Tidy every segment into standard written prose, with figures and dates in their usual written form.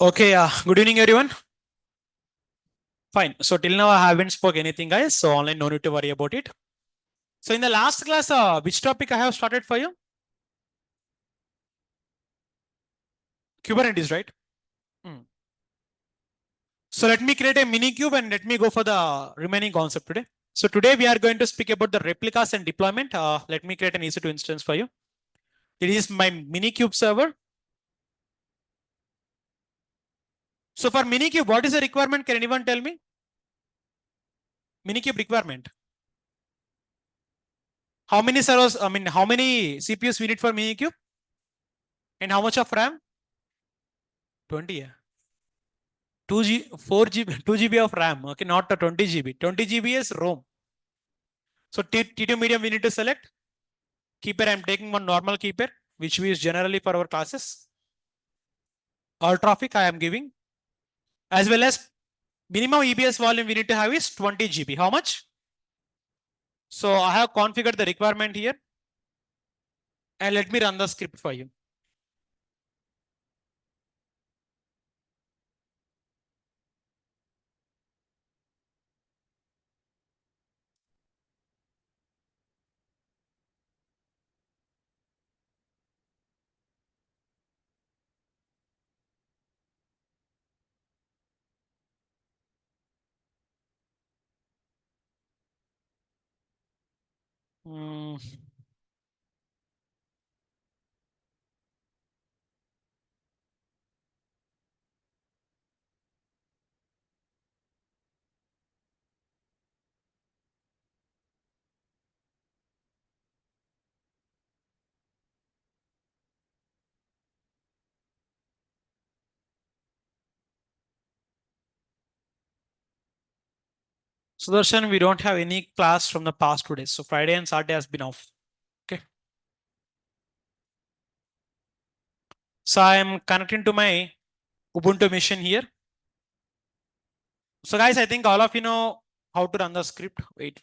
Okay, good evening, everyone. Fine. So till now I haven't spoke anything, guys. So online, no need to worry about it. So in the last class, which topic I have started for you? Kubernetes, right? Hmm. So let me create a mini cube and let me go for the remaining concept today. So today we are going to speak about the replicas and deployment. Let me create an EC2 instance for you. It is my mini cube server. So for mini cube, what is the requirement? Can anyone tell me? Mini cube requirement. How many servers? I mean, how many CPUs we need for mini cube? And how much of RAM? 20. Yeah. 2G, 4 GB, 2 GB of RAM. Okay, not a 20 GB. 20 GB is ROM. So T2 medium we need to select. Keeper, I'm taking one normal keeper, which we use generally for our classes. All traffic I am giving. As well as minimum EBS volume we need to have is 20 GB. How much? So I have configured the requirement here. And let me run the script for you. Hmm. Sudarshan, we don't have any class from the past 2 days. So Friday and Saturday has been off. Okay. So I am connecting to my Ubuntu machine here. So guys, I think all of you know how to run the script. Wait.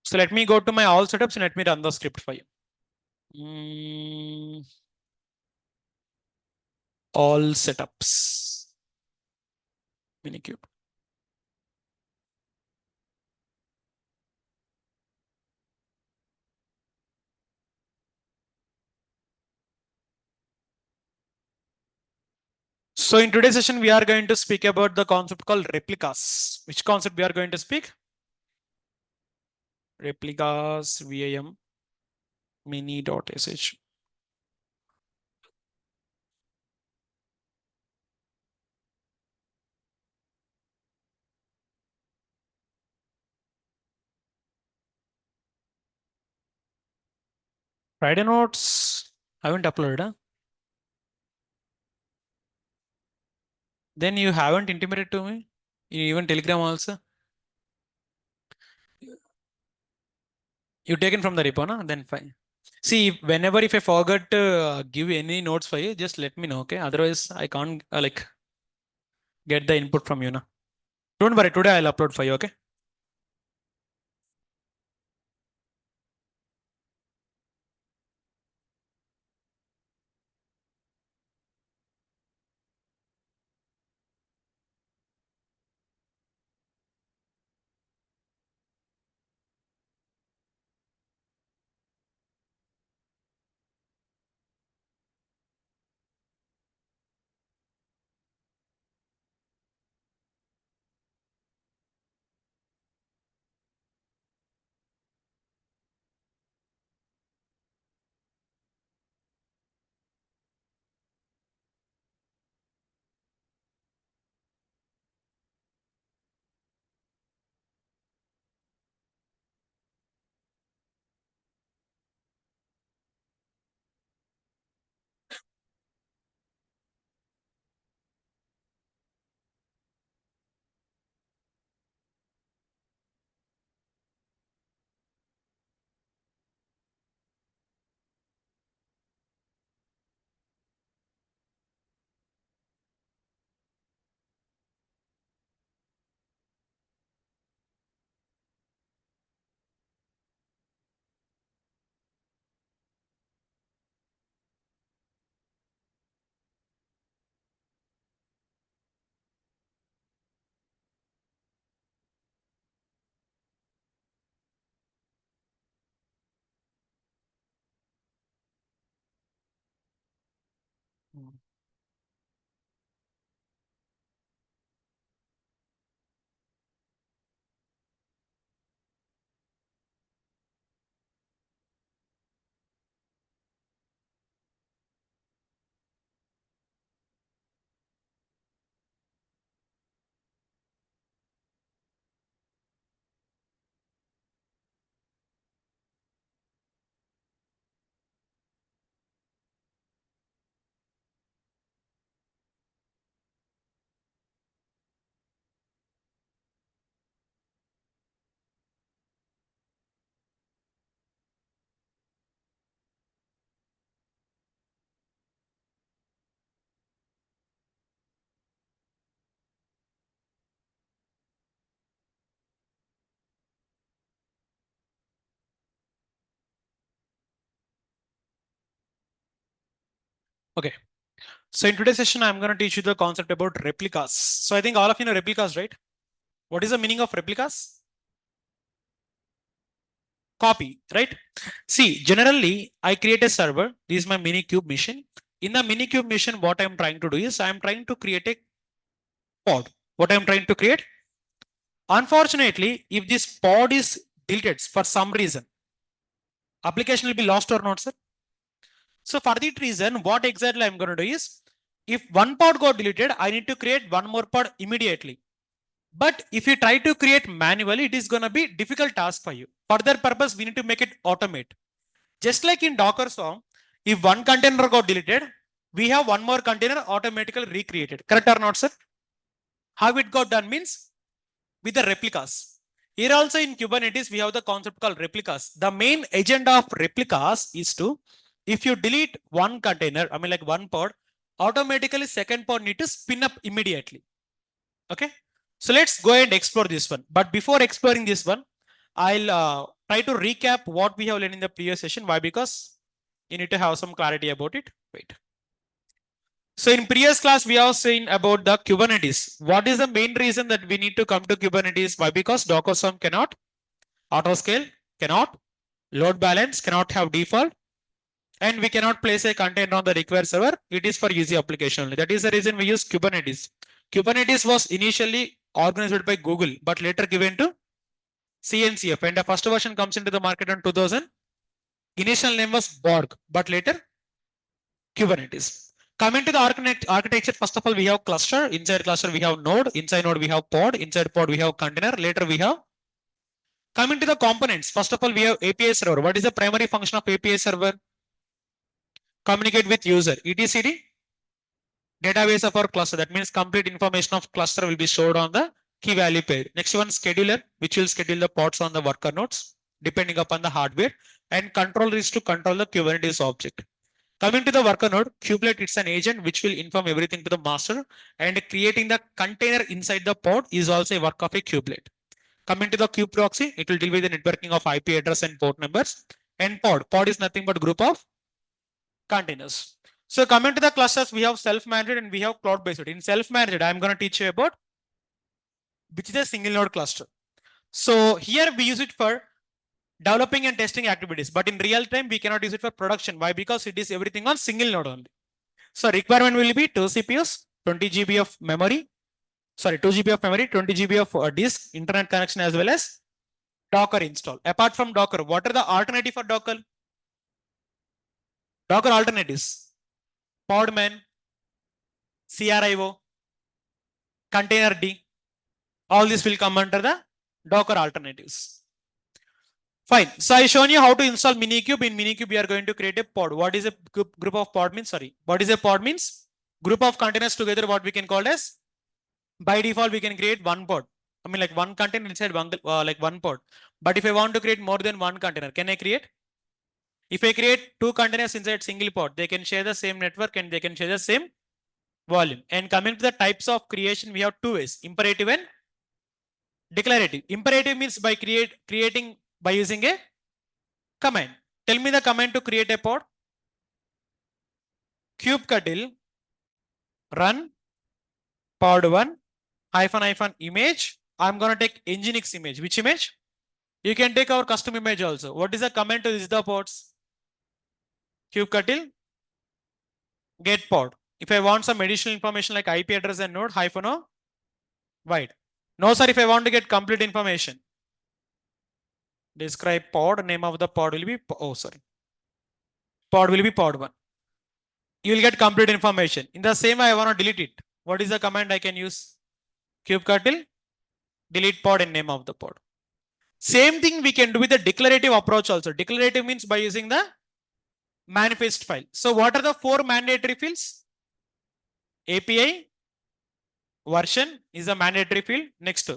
So let me go to my all setups and let me run the script for you. All setups. Minikube. So in today's session, we are going to speak about the concept called replicas. Which concept we are going to speak? Replicas VIM mini.sh. Friday notes. I haven't uploaded. Huh? Then you haven't intimated to me. Even Telegram also. You taken from the repo, na? Then fine. See, whenever if I forget to give any notes for you, just let me know, okay? Otherwise, I can't like get the input from you now. Don't worry, today I'll upload for you, okay? Okay. So in today's session, I'm going to teach you the concept about replicas. So I think all of you know replicas, right? What is the meaning of replicas? Copy, right? See, generally, I create a server. This is my Minikube mission. In the Minikube mission, what I'm trying to do is I'm trying to create a pod. What I'm trying to create? Unfortunately, if this pod is deleted for some reason, application will be lost or not, sir? So for that reason, what exactly I'm going to do is, if one pod got deleted, I need to create one more pod immediately. But if you try to create manually, it is going to be difficult task for you. For that purpose, we need to make it automate. Just like in Docker Swarm, if one container got deleted, we have one more container automatically recreated. Correct or not, sir? How it got done means with the replicas. Here also in Kubernetes, we have the concept called replicas. The main agenda of replicas is to, if you delete one container, I mean like one pod, automatically second pod need to spin up immediately. Okay. So let's go and explore this one. But before exploring this one, I'll try to recap what we have learned in the previous session. Why? Because you need to have some clarity about it. Wait. So in previous class, we have seen about the Kubernetes. What is the main reason that we need to come to Kubernetes? Why? Because Docker Swarm cannot auto scale, cannot load balance, cannot have default, and we cannot place a container on the required server. It is for easy application only. That is the reason we use Kubernetes. Kubernetes was initially organized by Google, but later given to CNCF, and the first version comes into the market in 2000. Initial name was Borg, but later Kubernetes. Coming to the architecture, first of all, we have cluster. Inside cluster, we have node. Inside node, we have pod. Inside pod, we have container. Later, we have. Coming to the components, first of all, we have API server. What is the primary function of API server? Communicate with user. etcd, database of our cluster. That means complete information of cluster will be stored on the key value pair. Next one, scheduler, which will schedule the pods on the worker nodes, depending upon the hardware. And controller is to control the Kubernetes object. Coming to the worker node, kubelet, it's an agent which will inform everything to the master, and creating the container inside the pod is also a work of a kubelet. Coming to the kube proxy, it will deal with the networking of IP address and port numbers. And pod is nothing but group of containers. So coming to the clusters, we have self-managed and we have cloud-based. In self-managed, I'm going to teach you about which is a single node cluster. So here we use it for developing and testing activities, but in real time, we cannot use it for production. Why? Because it is everything on single node only. So requirement will be 2 CPUs, 20 GB of memory, 2 GB of memory, 20 GB of disk, internet connection, as well as Docker install. Apart from Docker, what are the alternative for Docker? Docker alternatives: Podman, CRIO, Containerd. All this will come under the Docker alternatives. Fine. So I shown you how to install Minikube. In Minikube, we are going to create a pod. What is a group of pod means? Sorry. What is a pod means? Group of containers together, what we can call as, by default, we can create one pod. I mean like one container inside one, like one pod. But if I want to create more than one container, can I create? If I create two containers inside single pod, they can share the same network and they can share the same volume. And coming to the types of creation, we have two ways: imperative and declarative. Imperative means by creating by using a command. Tell me the command to create a pod. kubectl run pod1 -- image. I'm going to take Nginx image. Which image? You can take our custom image also. What is the command to list the pods? kubectl get pod. If I want some additional information like IP address and node, -o void. No, sir, if I want to get complete information, describe pod, name of the pod will be, pod will be pod1. You will get complete information. In the same way, I want to delete it. What is the command I can use? kubectl delete pod and name of the pod. Same thing we can do with the declarative approach also. Declarative means by using the manifest file. So what are the 4 mandatory fields? API version is a mandatory field. Next,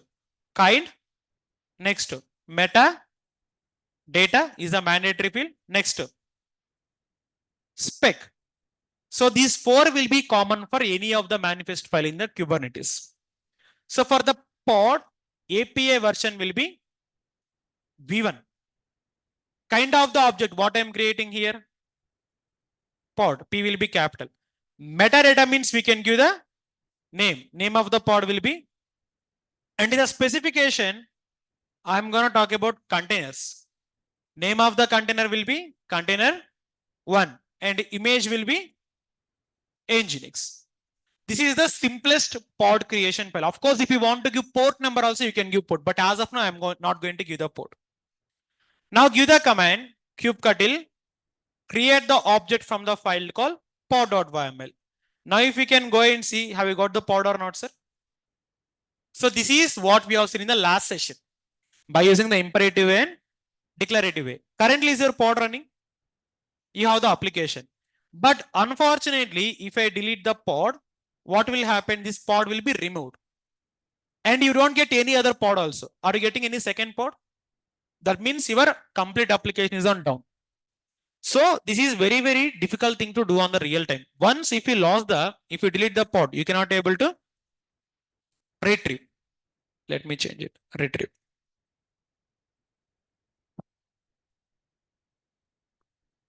kind. Next, meta data is a mandatory field. Next, spec. So these 4 will be common for any of the manifest file in the Kubernetes. So for the pod, API version will be V1. Kind of the object, what I am creating here? Pod, P will be capital. Metadata means we can give the name of the pod will be, and in the specification, I'm going to talk about containers. Name of the container will be container 1 and image will be Nginx. This is the simplest pod creation file. Of course, if you want to give port number also, you can give port. But as of now, I'm not going to give the port. Now give the command kubectl create the object from the file called pod.yml. Now if we can go and see, have we got the pod or not, sir? So this is what we have seen in the last session by using the imperative way and declarative way. Currently, is your pod running? You have the application. But unfortunately, if I delete the pod, what will happen? This pod will be removed. And you don't get any other pod also. Are you getting any second pod? That means your complete application is on down. So this is very, very difficult thing to do on the real time. Once if you if you delete the pod, you cannot able to retrieve. Let me change it. Retrieve.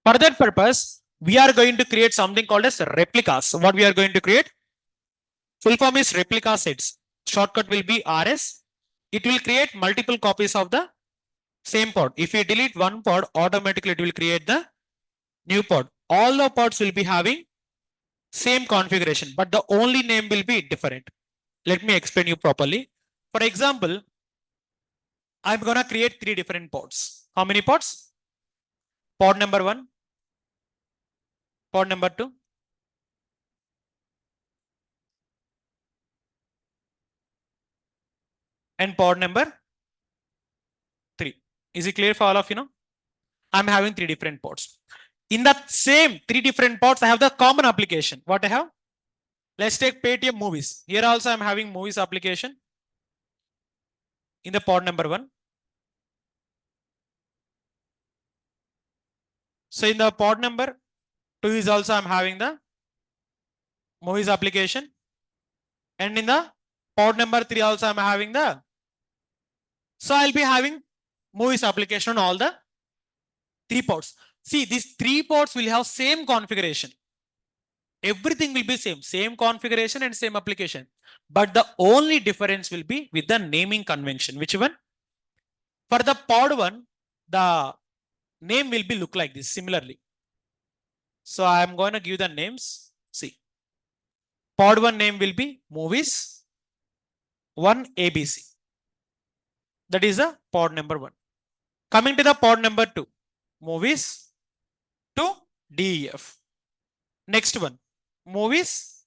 For that purpose, we are going to create something called as replicas. What we are going to create? Full form is replica sets. Shortcut will be RS. It will create multiple copies of the same pod. If you delete one pod, automatically it will create the new pod. All the pods will be having same configuration, but the only name will be different. Let me explain you properly. For example, I'm going to create 3 different pods. How many pods? Pod number 1, pod number 2, and pod number 3. Is it clear for all of you now? I'm having 3 different pods. In that same 3 different pods, I have the common application. What I have? Let's take Paytm movies. Here also I'm having movies application in the pod number 1. So in the pod number 2 is also I'm having the movies application. And in the pod number 3 also I'm having the. So I'll be having movies application on all the 3 pods. See, these 3 pods will have same configuration. Everything will be same configuration and same application. But the only difference will be with the naming convention. Which one? For the pod 1, the name will be look like this similarly. So I am going to give the names. See, pod 1 name will be movies 1 ABC. That is the pod number 1. Coming to the pod number 2, movies 2 DEF. Next one, movies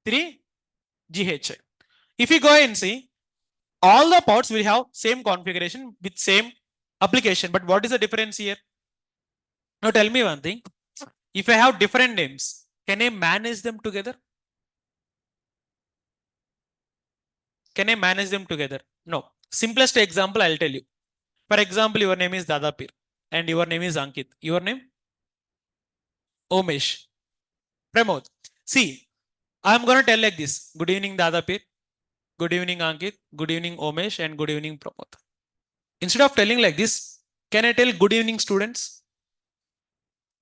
3 GHI. If you go and see, all the pods will have same configuration with same application. But what is the difference here? Now tell me one thing. If I have different names, can I manage them together? Can I manage them together? No. Simplest example I'll tell you. For example, your name is Dadapir and your name is Ankit. Your name? Omesh. Pramod. See, I'm going to tell like this. Good evening, Dadapir. Good evening, Ankit. Good evening, Omesh. And good evening, Pramod. Instead of telling like this, can I tell good evening, students?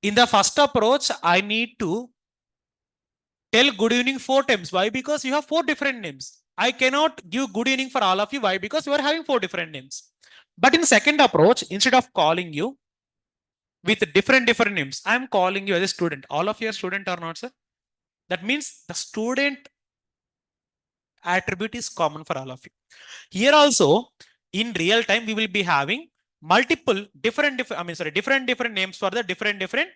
In the first approach, I need to tell good evening 4 times. Why? Because you have 4 different names. I cannot give good evening for all of you. Why? Because you are having 4 different names. But in second approach, instead of calling you with different names, I am calling you as a student. All of you are student or not, sir? That means the student attribute is common for all of you. Here also, in real time, we will be having multiple different names for the different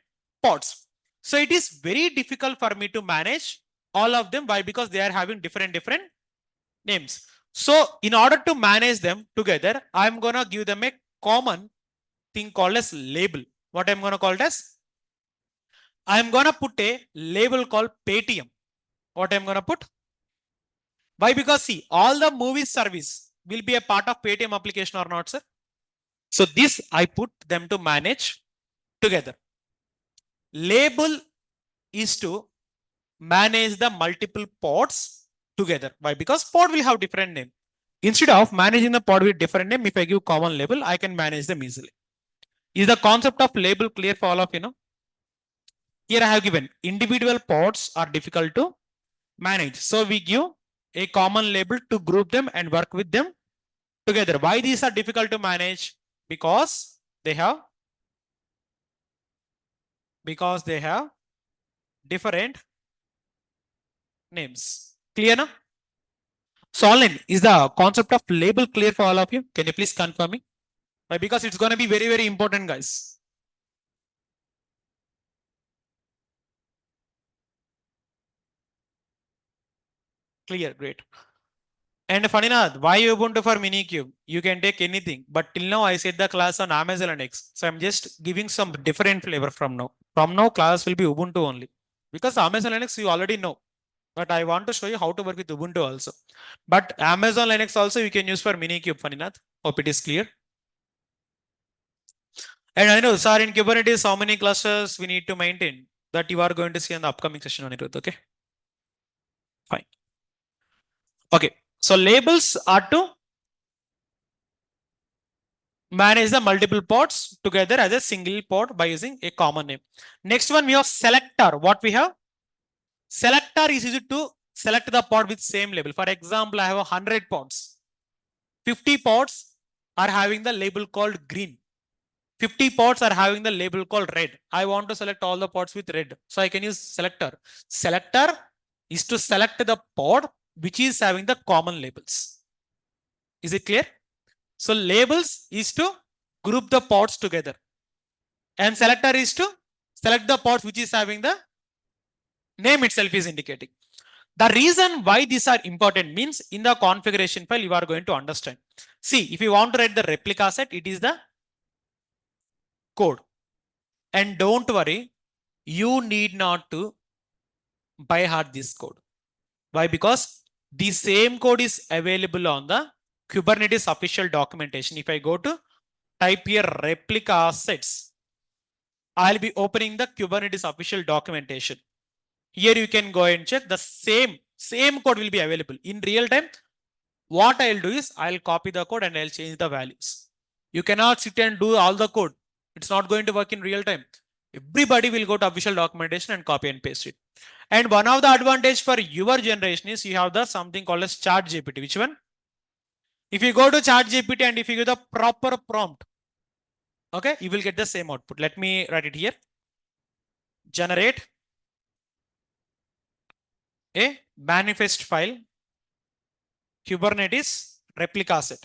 pods. So it is very difficult for me to manage all of them. Why? Because they are having different names. So in order to manage them together, I'm going to give them a common thing called as label. What I'm going to call it as? I'm going to put a label called Paytm. What I'm going to put? Why? Because see, all the movies service will be a part of Paytm application or not, sir? So this I put them to manage together. Label is to manage the multiple pods together. Why? Because pod will have different name. Instead of managing the pod with different name, if I give common label, I can manage them easily. Is the concept of label clear for all of you know? Here I have given individual pods are difficult to manage. So we give a common label to group them and work with them together. Why these are difficult to manage? Because they have different names. Clear now? So online, is the concept of label clear for all of you? Can you please confirm me? Why? Because it's going to be very, very important, guys. Clear, great. And Faninath, why Ubuntu for Minikube? You can take anything. But till now, I said the class on Amazon Linux. So I'm just giving some different flavor from now. From now, class will be Ubuntu only. Because Amazon Linux, you already know. But I want to show you how to work with Ubuntu also. But Amazon Linux also you can use for Minikube, Faninath. Hope it is clear. And I know, sir, in Kubernetes, how many clusters we need to maintain that you are going to see in the upcoming session on it. Okay. Fine. Okay. So labels are to manage the multiple pods together as a single pod by using a common name. Next one, we have selector. What we have? Selector is used to select the pod with same label. For example, I have 100 pods. 50 pods are having the label called green. 50 pods are having the label called red. I want to select all the pods with red. So I can use selector. Selector is to select the pod which is having the common labels. Is it clear? So labels is to group the pods together. And selector is to select the pods which is having the name itself is indicating. The reason why these are important means in the configuration file you are going to understand. See, if you want to write the replica set, it is the code. And don't worry, you need not to by heart this code. Why? Because the same code is available on the Kubernetes official documentation. If I go to type here replica sets, I'll be opening the Kubernetes official documentation. Here you can go and check the same code will be available in real time. What I'll do is I'll copy the code and I'll change the values. You cannot sit and do all the code. It's not going to work in real time. Everybody will go to official documentation and copy and paste it. And one of the advantage for your generation is you have the something called as ChatGPT. Which one? If you go to ChatGPT and if you give the proper prompt, okay, you will get the same output. Let me write it here. Generate a manifest file, Kubernetes replica set.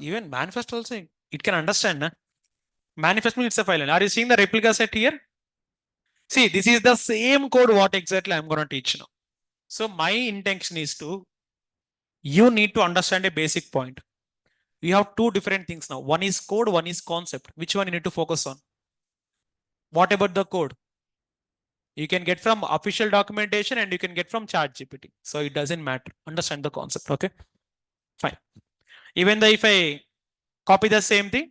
Even manifest also, it can understand. Nah? Manifest means it's a file. Are you seeing the replica set here? See, this is the same code what exactly I'm going to teach now. So my intention is to, you need to understand a basic point. We have two different things now. One is code, one is concept. Which one you need to focus on? What about the code? You can get from official documentation and you can get from ChatGPT. So it doesn't matter. Understand the concept. Okay. Fine. Even though if I copy the same thing,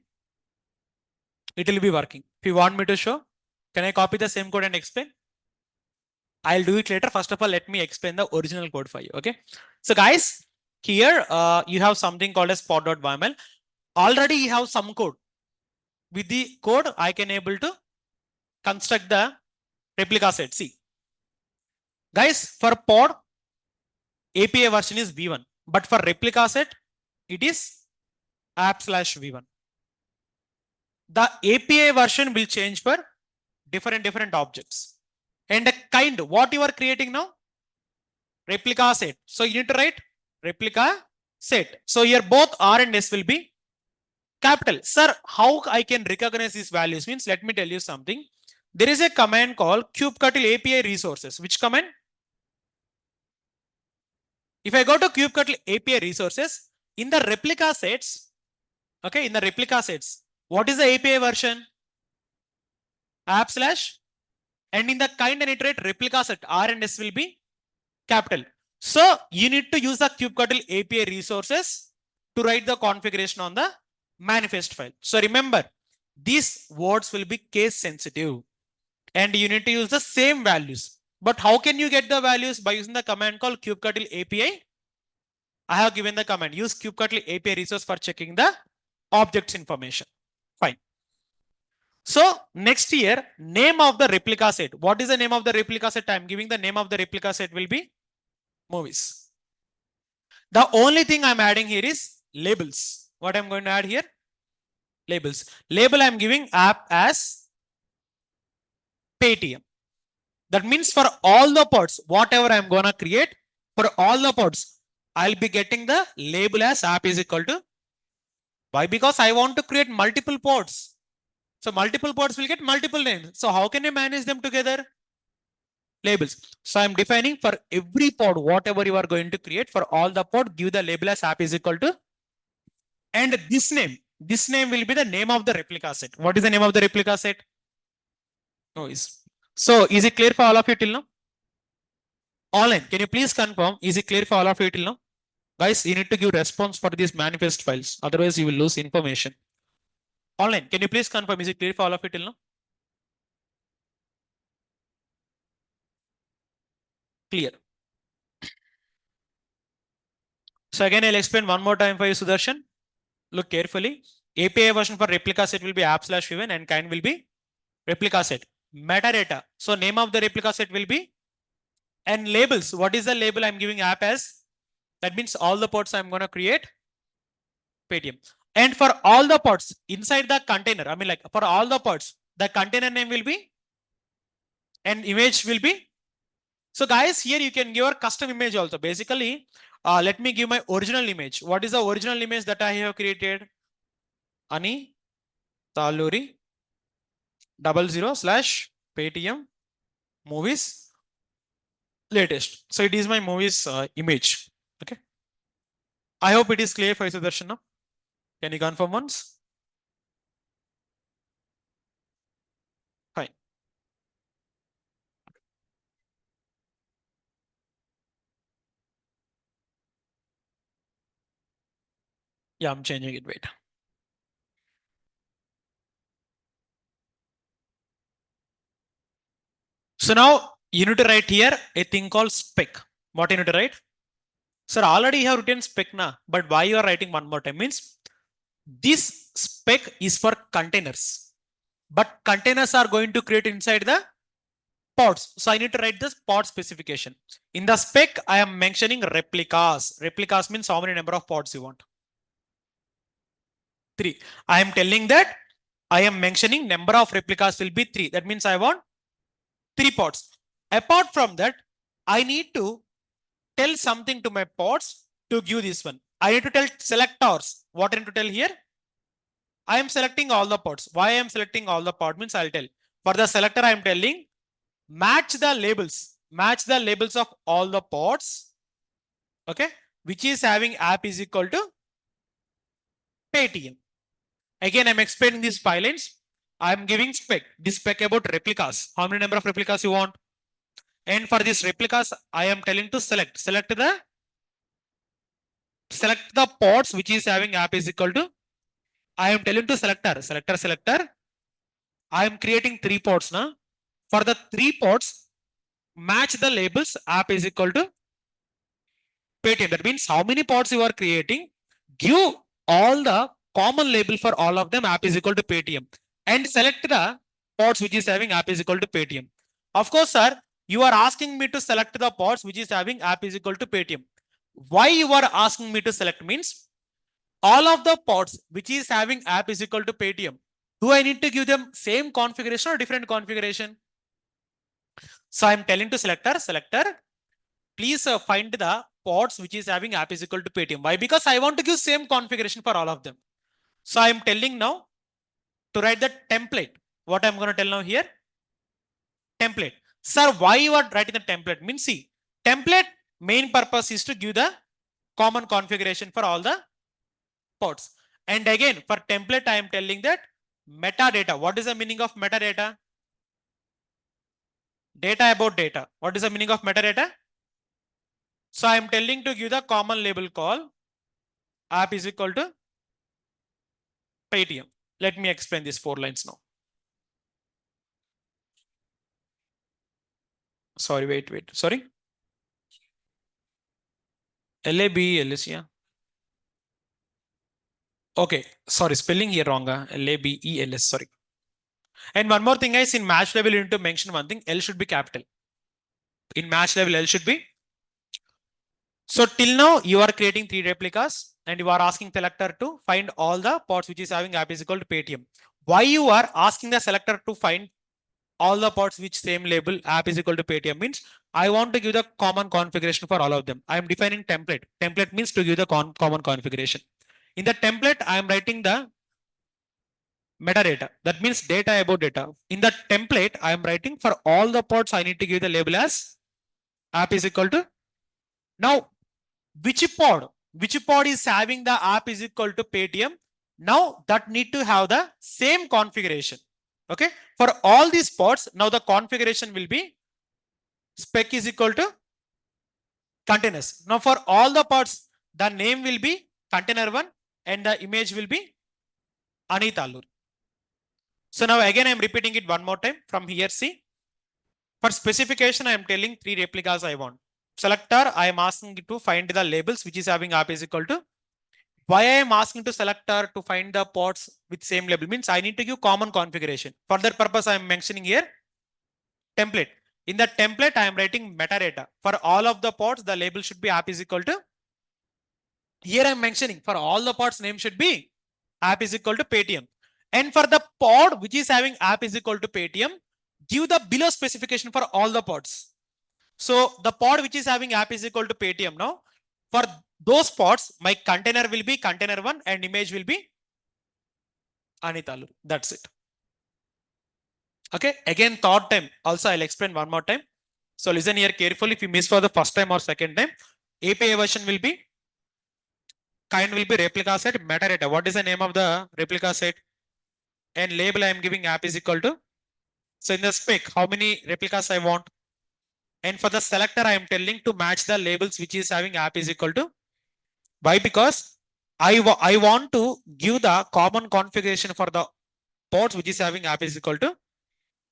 it will be working. If you want me to show, can I copy the same code and explain? I'll do it later. First of all, let me explain the original code for you. Okay. So guys, here you have something called as pod.yml. Already you have some code. With the code, I can able to construct the replica set. See, guys, for pod, API version is v1, but for replica set, it is app/v1. The API version will change for different objects. And the kind, what you are creating now? Replica set. So you need to write replica set. So here both R and S will be capital. Sir, how I can recognize these values means, let me tell you something. There is a command called kubectl API resources. Which command? If I go to kubectl API resources, in the replica sets, okay, in the replica sets, what is the API version? App/, and in the kind and iterate replica set, R and S will be capital. So you need to use the kubectl API resources to write the configuration on the manifest file. So remember, these words will be case sensitive and you need to use the same values. But how can you get the values? By using the command called kubectl API. I have given the command, use kubectl API resource for checking the objects information. Fine. So next year, name of the replica set. What is the name of the replica set? I'm giving the name of the replica set will be movies. The only thing I'm adding here is labels. What I'm going to add here? Labels. Label I'm giving app as Paytm. That means for all the pods, whatever I'm gonna create, for all the pods, I'll be getting the label as app is equal to. Why? Because I want to create multiple pods. So multiple pods will get multiple names. So how can I manage them together? Labels. So I'm defining for every pod, whatever you are going to create, for all the pod, give the label as app is equal to. And this name will be the name of the replica set. What is the name of the replica set? Noise. So is it clear for all of you till now? Online, can you please confirm? Is it clear for all of you till now? Guys, you need to give response for these manifest files. Otherwise, you will lose information. Online, can you please confirm? Is it clear for all of you till now? Clear. So again, I'll explain one more time for you, Sudarshan. Look carefully. API version for replica set will be app/vn and kind will be replica set. Metadata. So name of the replica set will be, and labels. What is the label I'm giving app as? That means all the pods I'm going to create Paytm. And for all the pods inside the container, I mean like for all the pods, the container name will be and image will be. So guys, here you can give your custom image also. Basically, let me give my original image. What is the original image that I have created? Ani Taluri 00/Paytm movies latest. So it is my movies image. Okay. I hope it is clear for Sudarshan now. Can you confirm once? Fine. Yeah, I'm changing it. Wait. So now you need to write here a thing called spec. What you need to write? Sir, already you have written spec now, but why you are writing one more time? Means this spec is for containers, but containers are going to create inside the pods. So I need to write this pod specification. In the spec, I am mentioning replicas. Replicas means how many number of pods you want. 3. I am telling that I am mentioning number of replicas will be 3. That means I want 3 pods. Apart from that, I need to tell something to my pods to give this one. I need to tell selectors. What I need to tell here? I am selecting all the pods. Why I am selecting all the pods means I'll tell. For the selector, I am telling match the labels. Match the labels of all the pods. Okay. Which is having app is equal to Paytm. Again, I'm explaining these file lines. I'm giving spec. This spec about replicas. How many number of replicas you want? And for these replicas, I am telling to select. Select the pods which is having app is equal to. I am telling to selector. I am creating 3 pods now. For the 3 pods, match the labels app is equal to Paytm. That means how many pods you are creating, give all the common label for all of them app is equal to Paytm and select the pods which is having app is equal to Paytm. Of course, sir, you are asking me to select the pods which is having app is equal to Paytm. Why you are asking me to select means all of the pods which is having app is equal to Paytm. Do I need to give them same configuration or different configuration? So I'm telling to selector, please find the pods which is having app is equal to Paytm. Why? Because I want to give same configuration for all of them. So I'm telling now to write the template. What I'm going to tell now here? Template. Sir, why you are writing the template? Means see, template main purpose is to give the common configuration for all the pods. And again, for template, I am telling that metadata. What is the meaning of metadata? Data about data. What is the meaning of metadata? So I am telling to give the common label call app is equal to Paytm. Let me explain these 4 lines now. Sorry, wait. Sorry. LABELS, yeah. Okay, sorry, spelling here wrong. LABELS, sorry. And one more thing guys, in match level you need to mention one thing, L should be capital. In match level L should be. So till now you are creating 3 replicas and you are asking selector to find all the pods which is having app is equal to Paytm. Why you are asking the selector to find all the pods which same label app is equal to Paytm means I want to give the common configuration for all of them. I am defining template. Template means to give the common configuration. In the template, I am writing the metadata. That means data about data. In the template, I am writing for all the pods, I need to give the label as app is equal to. Now, which pod is having the app is equal to Paytm? Now that need to have the same configuration. Okay. For all these pods, now the configuration will be spec is equal to containers. Now for all the pods, the name will be container1 and the image will be N.I.T. So now again, I'm repeating it one more time from here. See, for specification, I am telling 3 replicas I want. Selector, I am asking it to find the labels which is having app is equal to. Why I am asking to selector to find the pods with same label means I need to give common configuration. For that purpose, I am mentioning here template. In the template, I am writing metadata. For all of the pods, the label should be app is equal to. Here I am mentioning for all the pods, name should be app is equal to Paytm. And for the pod which is having app is equal to Paytm, give the below specification for all the pods. So the pod which is having app is equal to Paytm now. For those pods, my container will be container1 and image will be N.I.T. That's it. Okay. Again, third time. Also, I'll explain one more time. So listen here carefully. If you miss for the first time or second time, API version will be kind will be replica set metadata. What is the name of the replica set? And label I am giving app is equal to. So in the spec, how many replicas I want? And for the selector, I am telling to match the labels which is having app is equal to. Why? Because I want to give the common configuration for the pods which is having app is equal to.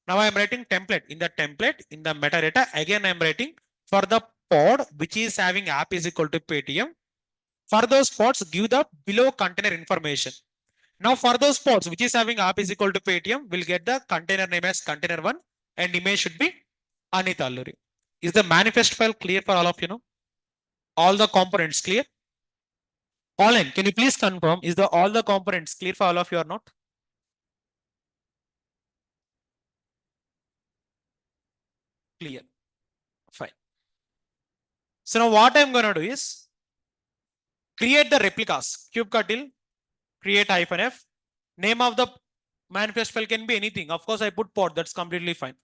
Now I am writing template. In the template, in the metadata, again I am writing for the pod which is having app is equal to Paytm. For those pods, give the below container information. Now for those pods which is having app is equal to Paytm, we'll get the container name as container1 and image should be N.I.T. Is the manifest file clear for all of you? Know all the components clear? All in, can you please confirm, is the all the components clear for all of you or not? Clear. Fine. So now what I'm going to do is create the replicas. Kubectl, create -f. Name of the manifest file can be anything. Of course, I put pod. That's completely fine.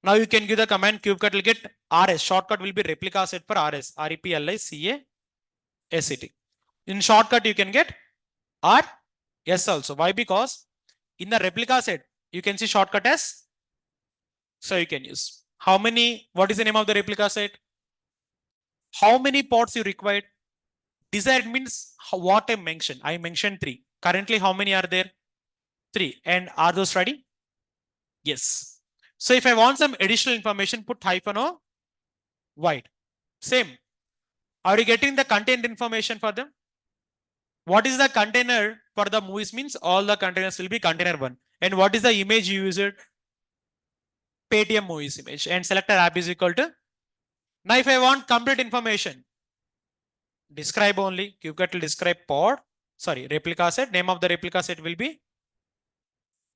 Now you can give the command kubectl get rs. Shortcut will be replica set for rs. REPLICASET. In shortcut, you can get rs also. Why? Because in the replica set, you can see shortcut as. So you can use. How many? What is the name of the replica set? How many pods you required? Desired means what I mentioned. I mentioned 3. Currently, how many are there? 3. And are those ready? Yes. So if I want some additional information, put -o wide. Same. Are you getting the content information for them? What is the container for the movies means all the containers will be container1. And what is the image you use it? Paytm movies image and selector app is equal to. Now if I want complete information, describe only, kubectl describe pod, sorry, replica set, name of the replica set will be.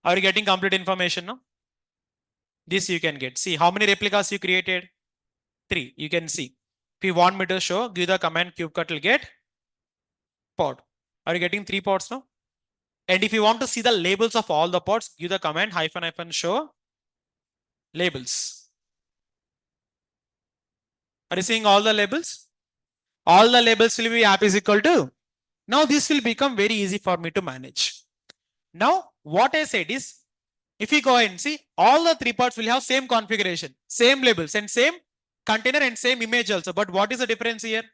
Are you getting complete information now? This you can get. See how many replicas you created? 3. You can see. If you want me to show, give the command kubectl get pod. Are you getting 3 pods now? And if you want to see the labels of all the pods, give the command --- show labels. Are you seeing all the labels? All the labels will be app is equal to. Now this will become very easy for me to manage. Now what I said is, if you go and see, all the 3 pods will have same configuration, same labels and same container and same image also. But what is the difference here?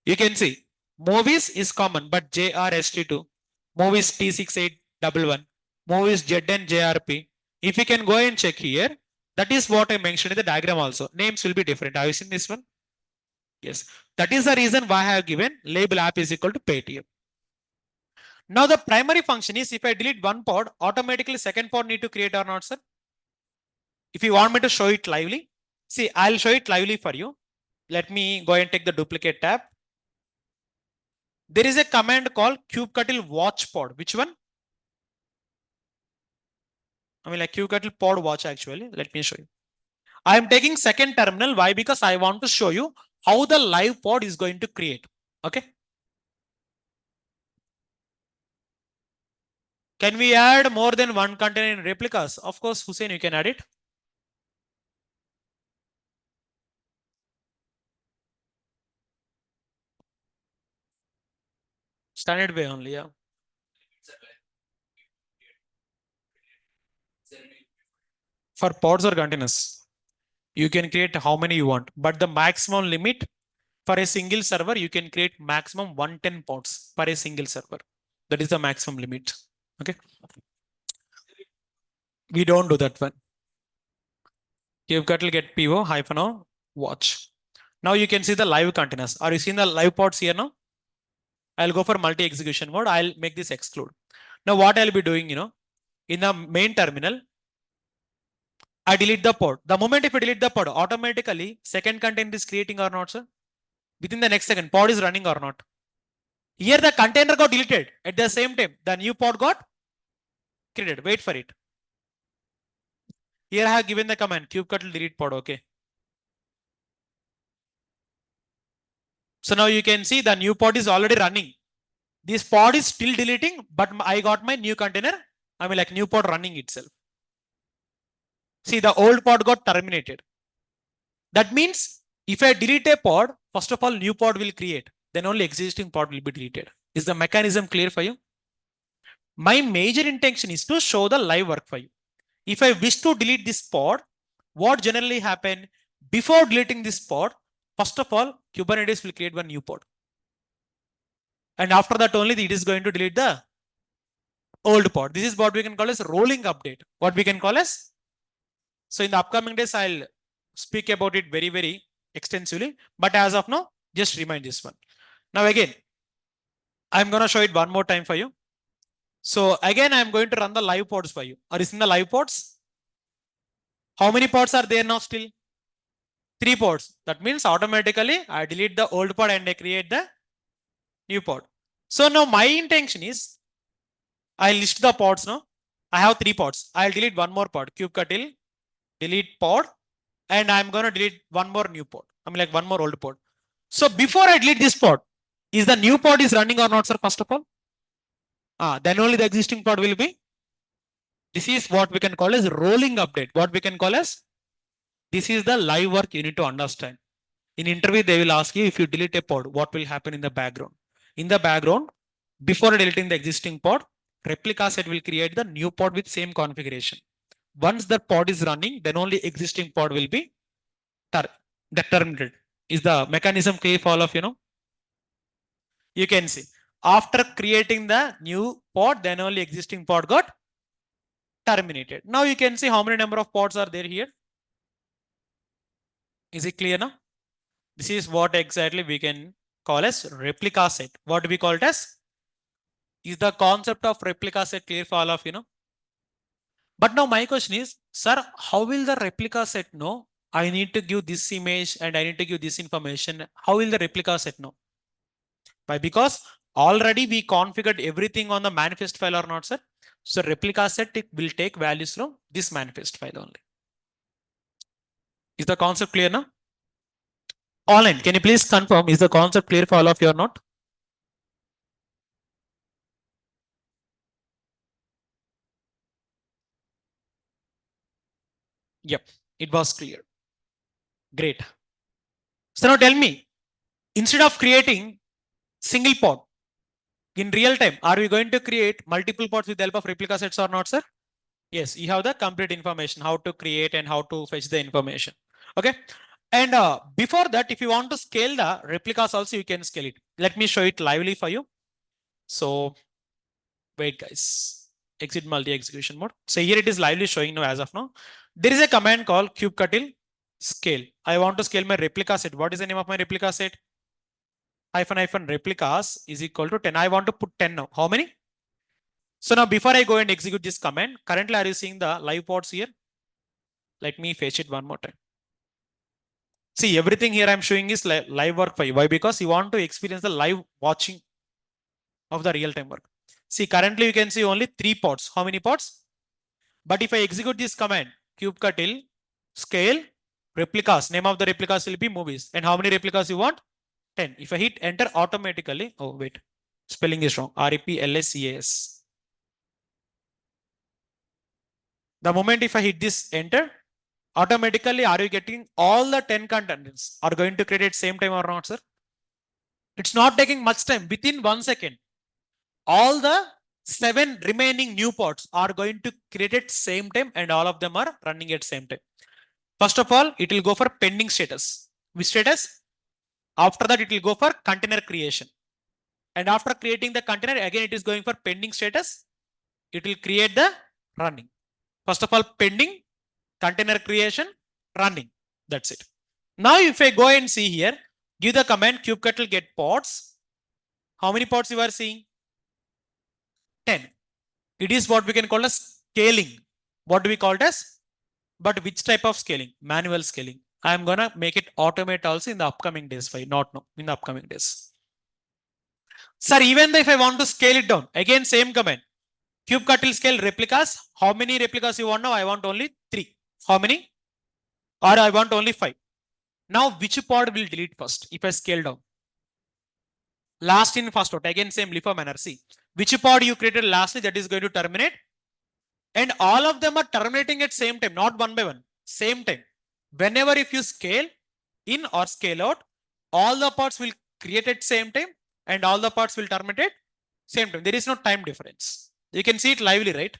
You can see movies is common, but JRST2, movies T6811, movies ZNJRP. If you can go and check here, that is what I mentioned in the diagram also. Names will be different. Have you seen this one? Yes. That is the reason why I have given label app is equal to Paytm. Now the primary function is if I delete one pod, automatically second pod need to create or not, sir? If you want me to show it lively, see, I'll show it lively for you. Let me go and take the duplicate tab. There is a command called kubectl watch pod. Which one? I mean like kubectl pod watch actually. Let me show you. I am taking second terminal. Why? Because I want to show you how the live pod is going to create. Okay. Can we add more than one container in replicas? Of course, Hussein, you can add it. Standard way only, yeah. For pods or containers, you can create how many you want, but the maximum limit for a single server, you can create maximum 110 pods for a single server. That is the maximum limit. Okay. We don't do that one. Kubectl get PO hyphen o watch. Now you can see the live containers. Are you seeing the live pods here now? I'll go for multi-execution mode. I'll make this exclude. Now what I'll be doing, in the main terminal, I delete the pod. The moment if I delete the pod, automatically second container is creating or not, sir? Within the next second, pod is running or not. Here the container got deleted. At the same time, the new pod got created. Wait for it. Here I have given the command kubectl delete pod. Okay. So now you can see the new pod is already running. This pod is still deleting, but I got my new container. I mean like new pod running itself. See, the old pod got terminated. That means if I delete a pod, first of all, new pod will create. Then only existing pod will be deleted. Is the mechanism clear for you? My major intention is to show the live work for you. If I wish to delete this pod, what generally happen? Before deleting this pod, first of all, Kubernetes will create one new pod. And after that only it is going to delete the old pod. This is what we can call as rolling update. What we can call as? So in the upcoming days, I'll speak about it very, very extensively. But as of now, just remind this one. Now again, I'm going to show it one more time for you. So again, I'm going to run the live pods for you. Are you seeing the live pods? How many pods are there now still? 3 pods. That means automatically I delete the old pod and I create the new pod. So now my intention is I list the pods now. I have 3 pods. I'll delete one more pod. Kubectl delete pod, and I'm going to delete one more new pod. I mean like one more old pod. So before I delete this pod, is the new pod is running or not, sir? First of all, then only the existing pod will be. This is what we can call as rolling update. What we can call as, this is the live work you need to understand. In interview, they will ask you if you delete a pod, what will happen in the background? In the background, before deleting the existing pod, replica set will create the new pod with same configuration. Once the pod is running, then only existing pod will be terminated. Is the mechanism clear for all of you? You can see after creating the new pod, then only existing pod got terminated. Now you can see how many number of pods are there here. Is it clear now? This is what exactly we can call as replica set. What do we call it as? Is the concept of replica set clear for all of you? But now my question is, sir, how will the replica set know I need to give this image and I need to give this information? How will the replica set know? Why? Because already we configured everything on the manifest file or not, sir? So replica set will take values from this manifest file only. Is the concept clear now? Online, can you please confirm, is the concept clear for all of you or not? Yep, it was clear. Great. So now tell me, instead of creating single pod, in real time, are we going to create multiple pods with the help of replica sets or not, sir? Yes, you have the complete information, how to create and how to fetch the information. Okay. And before that, if you want to scale the replicas also, you can scale it. Let me show it lively for you. So wait, guys, exit multi-execution mode. So here it is lively showing now as of now. There is a command called kubectl scale. I want to scale my replica set. What is the name of my replica set? Hyphen replicas is equal to 10. I want to put 10 now. How many? So now before I go and execute this command, currently are you seeing the live pods here? Let me fetch it one more time. See, everything here I'm showing is live work for you. Why? Because you want to experience the live watching of the real-time work. See, currently you can see only 3 pods. How many pods? But if I execute this command, kubectl scale replicas, name of the replicas will be movies. And how many replicas you want? 10. If I hit enter automatically, oh wait, spelling is wrong. REPLSCAS. The moment if I hit this enter, automatically are you getting all the 10 contents are going to create at same time or not, sir? It's not taking much time. Within 1 second, all the 7 remaining new pods are going to create at same time and all of them are running at same time. First of all, it will go for pending status. Which status? After that, it will go for container creation. And after creating the container, again, it is going for pending status. It will create the running. First of all, pending, container creation, running. That's it. Now, if I go and see here, give the command kubectl get pods. How many pods you are seeing? 10. It is what we can call as scaling. What do we call it as? But which type of scaling? Manual scaling. I'm gonna make it automate also in the upcoming days. Why not now? In the upcoming days. Sir, even if I want to scale it down, again same command. Kubectl scale replicas. How many replicas you want now? I want only 3. How many? Or I want only 5. Now, which pod will delete first if I scale down? Last in, first out. Again, same LIFO manner. See, which pod you created lastly, that is going to terminate. And all of them are terminating at same time, not one by one. Same time. Whenever if you scale in or scale out, all the pods will create at same time and all the pods will terminate at same time. There is no time difference. You can see it lively, right?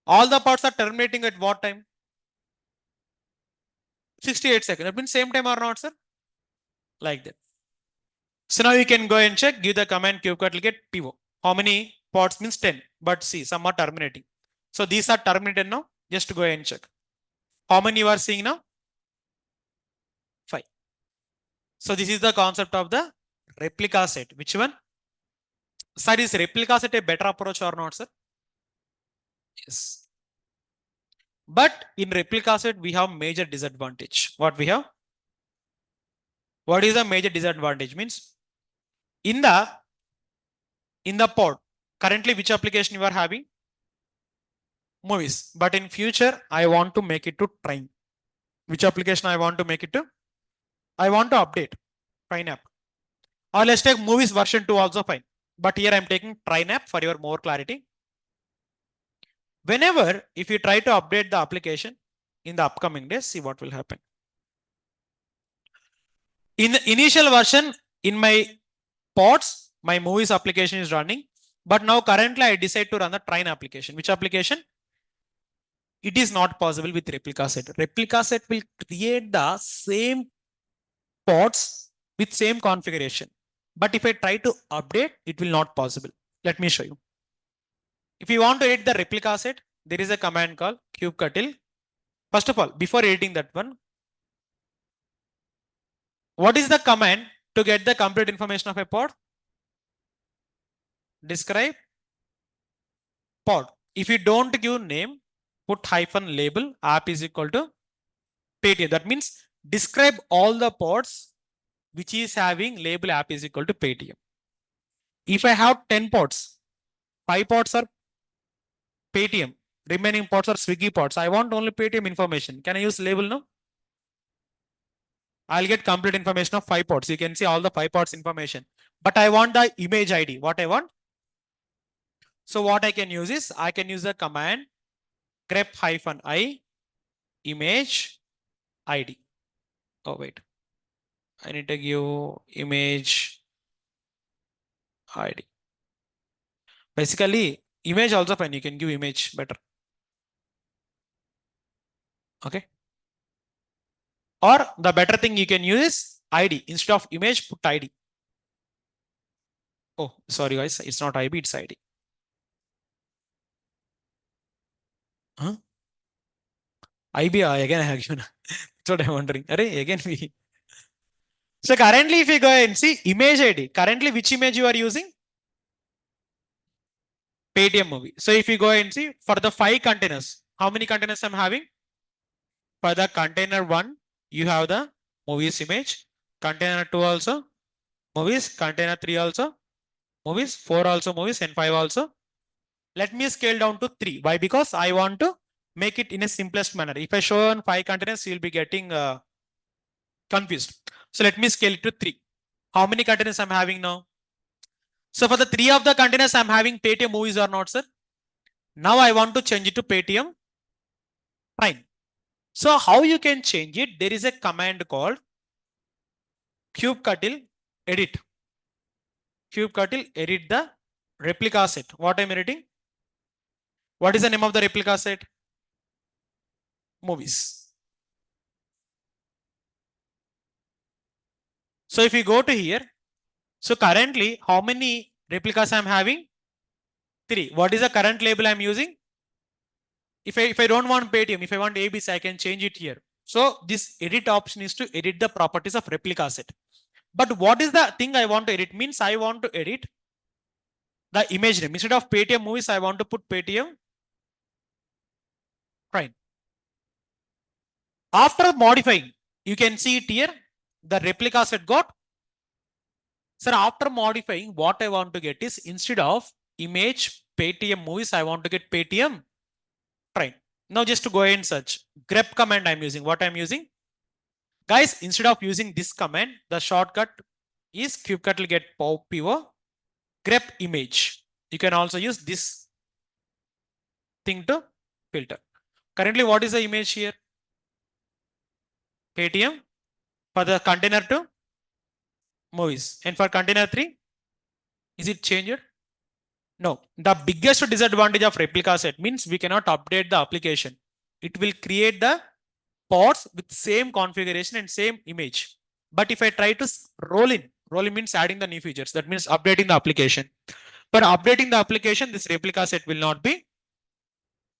All the pods are terminating at what time? 68 seconds. That means same time or not, sir? Like that. So now you can go and check, give the command kubectl get pivot. How many pods means 10, but see, some are terminating. So these are terminated now. Just go and check. How many you are seeing now? 5. So this is the concept of the replica set. Which one? Sir, is replica set a better approach or not, sir? Yes. But in replica set, we have major disadvantage. What we have? What is the major disadvantage? Means in the pod, currently which application you are having? Movies. But in future, I want to make it to train. Which application I want to make it to? I want to update train app. Or let's take movies version 2 also fine. But here I'm taking train app for your more clarity. Whenever, if you try to update the application in the upcoming days, see what will happen. In the initial version, in my pods, my movies application is running. But now currently I decide to run the train application. Which application? It is not possible with replica set. Replica set will create the same pods with same configuration. But if I try to update, it will not possible. Let me show you. If you want to edit the replica set, there is a command called kubectl. First of all, before editing that one, what is the command to get the complete information of a pod? Describe pod. If you don't give name, put hyphen label, app is equal to Paytm. That means describe all the pods which is having label app is equal to Paytm. If I have 10 pods, 5 pods are Paytm, remaining pods are Swiggy pods. I want only Paytm information. Can I use label now? I'll get complete information of 5 pods. You can see all the 5 pods information. But I want the image ID. What I want? So what I can use is, I can use the command grep hyphen I image ID. Oh, wait. I need to give image ID. Basically, image also fine. You can give image better. Okay. Or the better thing you can use is ID. Instead of image, put ID. Oh, sorry guys. It's not IB, it's ID. Huh? IB again I have given. That's what I'm wondering. Again we. So currently, if you go and see image ID, currently which image you are using? Paytm movie. So if you go and see for the 5 containers, how many containers I'm having? For the container 1, you have the movies image. Container 2 also movies. Container 3 also movies. 4 also movies and 5 also. Let me scale down to 3. Why? Because I want to make it in a simplest manner. If I show on 5 containers, you'll be getting confused. So let me scale it to 3. How many containers I'm having now? So for the 3 of the containers, I'm having Paytm movies or not, sir? Now I want to change it to Paytm Prime. So how you can change it? There is a command called kubectl edit. Kubectl edit the replica set. What I'm editing? What is the name of the replica set? Movies. So if you go to here, so currently how many replicas I'm having? 3. What is the current label I'm using? If I don't want Paytm, if I want ABC, I can change it here. So this edit option is to edit the properties of replica set. But what is the thing I want to edit? Means I want to edit the image name. Instead of Paytm movies, I want to put Paytm Prime. After modifying, you can see it here. The replica set got. Sir, after modifying, what I want to get is instead of image Paytm movies, I want to get Paytm Prime. Now just to go ahead and search. grep command I'm using. What I'm using? Guys, instead of using this command, the shortcut is kubectl get PO grep image. You can also use this thing to filter. Currently, what is the image here? Paytm. For the container 2, movies. And for container 3, is it changed? No. The biggest disadvantage of replica set means we cannot update the application. It will create the pods with same configuration and same image. But if I try to roll in means adding the new features. That means updating the application. But updating the application, this replica set will not be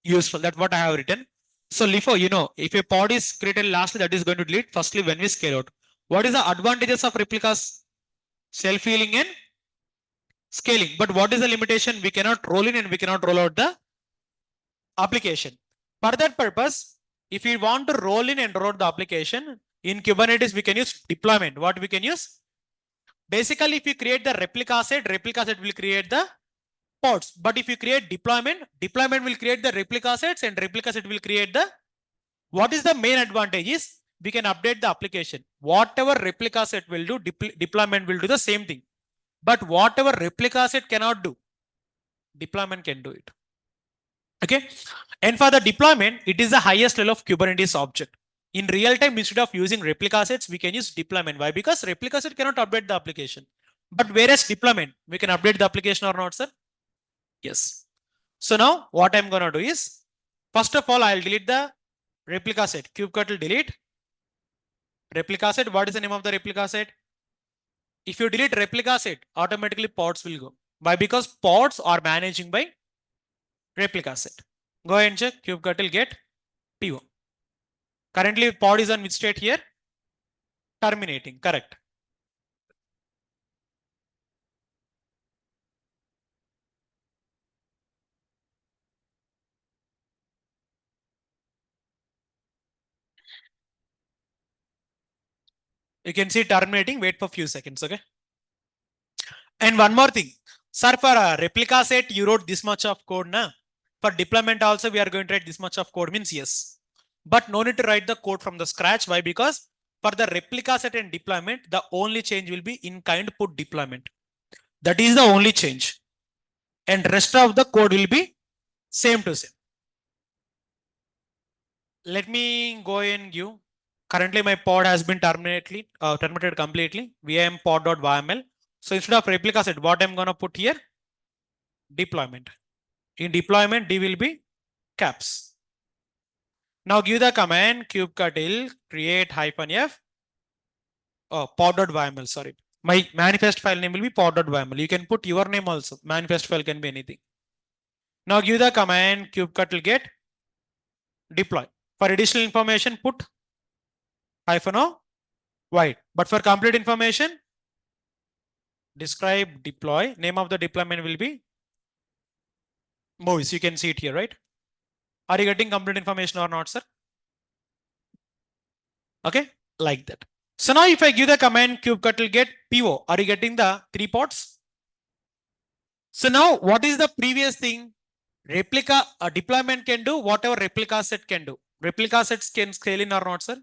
useful. That's what I have written. So LIFO, if a pod is created lastly, that is going to delete firstly when we scale out. What is the advantages of replicas? Self-healing and scaling. But what is the limitation? We cannot roll in and we cannot roll out the application. For that purpose, if we want to roll in and roll out the application, in Kubernetes, we can use deployment. What we can use? Basically, if you create the replica set will create the pods. But if you create deployment will create the replica sets and replica set will create the. What is the main advantage is we can update the application. Whatever replica set will do, deployment will do the same thing. But whatever replica set cannot do, deployment can do it. Okay. And for the deployment, it is the highest level of Kubernetes object. In real time, instead of using replica sets, we can use deployment. Why? Because replica set cannot update the application. But whereas deployment, we can update the application or not, sir? Yes. So now what I'm going to do is, first of all, I'll delete the replica set. Kubectl delete replica set. What is the name of the replica set? If you delete replica set, automatically pods will go. Why? Because pods are managing by replica set. Go ahead and check kubectl get PO. Currently pod is on which state here? Terminating. Correct. You can see terminating. Wait for a few seconds. Okay. And one more thing. Sir, for a replica set, you wrote this much of code. Na? For deployment also, we are going to write this much of code. Means yes. But no need to write the code from the scratch. Why? Because for the replica set and deployment, the only change will be in kind put deployment. That is the only change. And rest of the code will be same to same. Let me go and give. Currently, my pod has been terminated completely. Vim pod.yml. So instead of replica set, what I'm going to put here? Deployment. In deployment, D will be caps. Now give the command kubectl create -f. Oh, pod.yml, sorry. My manifest file name will be pod.yml. You can put your name also. Manifest file can be anything. Now give the command kubectl get deploy. For additional information, put -o void. But for complete information, describe deploy. Name of the deployment will be movies. You can see it here, right? Are you getting complete information or not, sir? Okay, like that. So now if I give the command kubectl get PO, are you getting the 3 pods? So now what is the previous thing? Replica deployment can do whatever replica set can do. Replica sets can scale in or not, sir?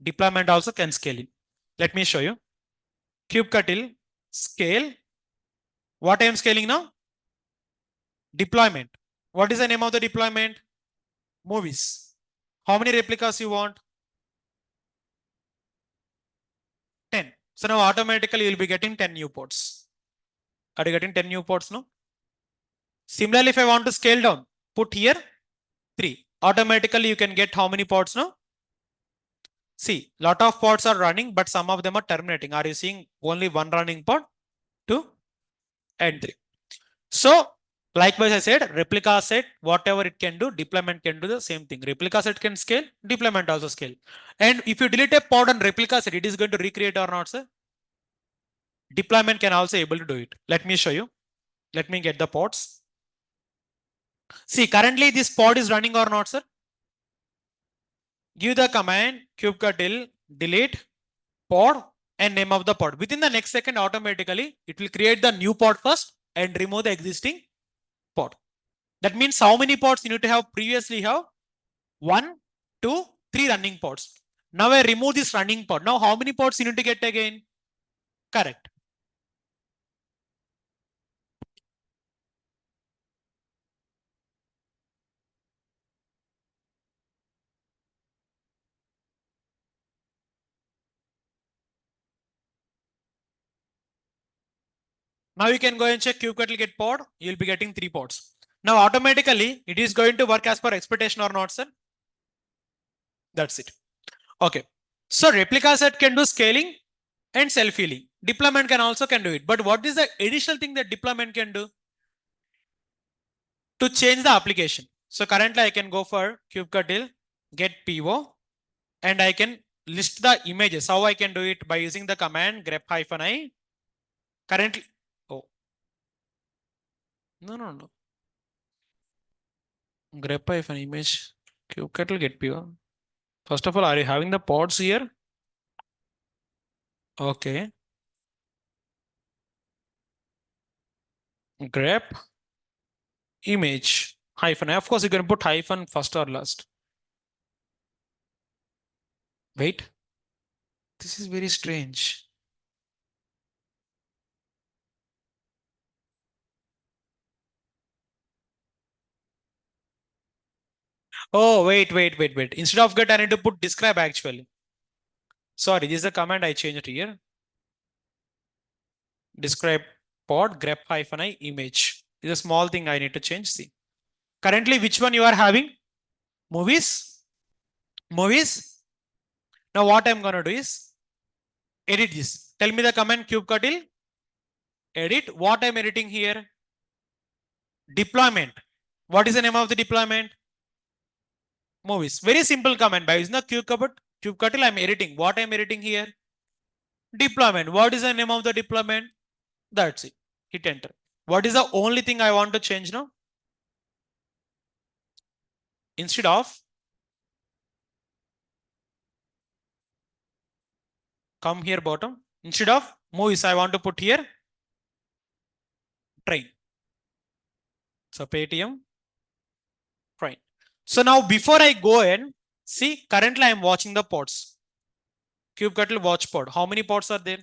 Deployment also can scale in. Let me show you. Kubectl scale. What I am scaling now? Deployment. What is the name of the deployment? Movies. How many replicas you want? 10. So now automatically you'll be getting 10 new ports. Are you getting 10 new ports now? Similarly, if I want to scale down, put here 3. Automatically you can get how many ports now? See, lot of pods are running, but some of them are terminating. Are you seeing only one running pod? 2 and 3. So, likewise, I said replica set, whatever it can do, deployment can do the same thing. Replica set can scale, deployment also scale. And if you delete a pod on replica set, it is going to recreate or not, sir? Deployment can also able to do it. Let me show you. Let me get the pods. See, currently this pod is running or not, sir? Give the command kubectl delete pod and name of the pod. Within the next second, automatically, it will create the new pod first and remove the existing pod. That means how many pods you need to have previously have? 1, 2, 3 running pods. Now I remove this running pod. Now how many pods you need to get again? Correct. Now you can go and check kubectl get pod. You'll be getting 3 pods. Now automatically it is going to work as per expectation or not, sir? That's it. Okay. So replica set can do scaling and self-healing. Deployment can also can do it. But what is the additional thing that deployment can do? To change the application. So currently I can go for kubectl get PO and I can list the images. How I can do it? By using the command grep-i. Currently, oh, no. Grep-image kubectl get PO. First of all, are you having the pods here? Okay. Grep image -i. Of course, you can put hyphen first or last. Wait, this is very strange. Oh, wait. Instead of get, I need to put describe actually. Sorry, this is the command I changed here. Describe pod grep-i image. This is a small thing I need to change. See. Currently, which one you are having? Movies. Movies. Now what I'm going to do is edit this. Tell me the command kubectl edit. What I'm editing here? Deployment. What is the name of the deployment? Movies. Very simple command. By using the kubectl, I'm editing. What I'm editing here? Deployment. What is the name of the deployment? That's it. Hit enter. What is the only thing I want to change now? Instead of come here bottom. Instead of movies, I want to put here train. So Paytm train. So now before I go and see, currently I am watching the pods. Kubectl watch pod. How many pods are there?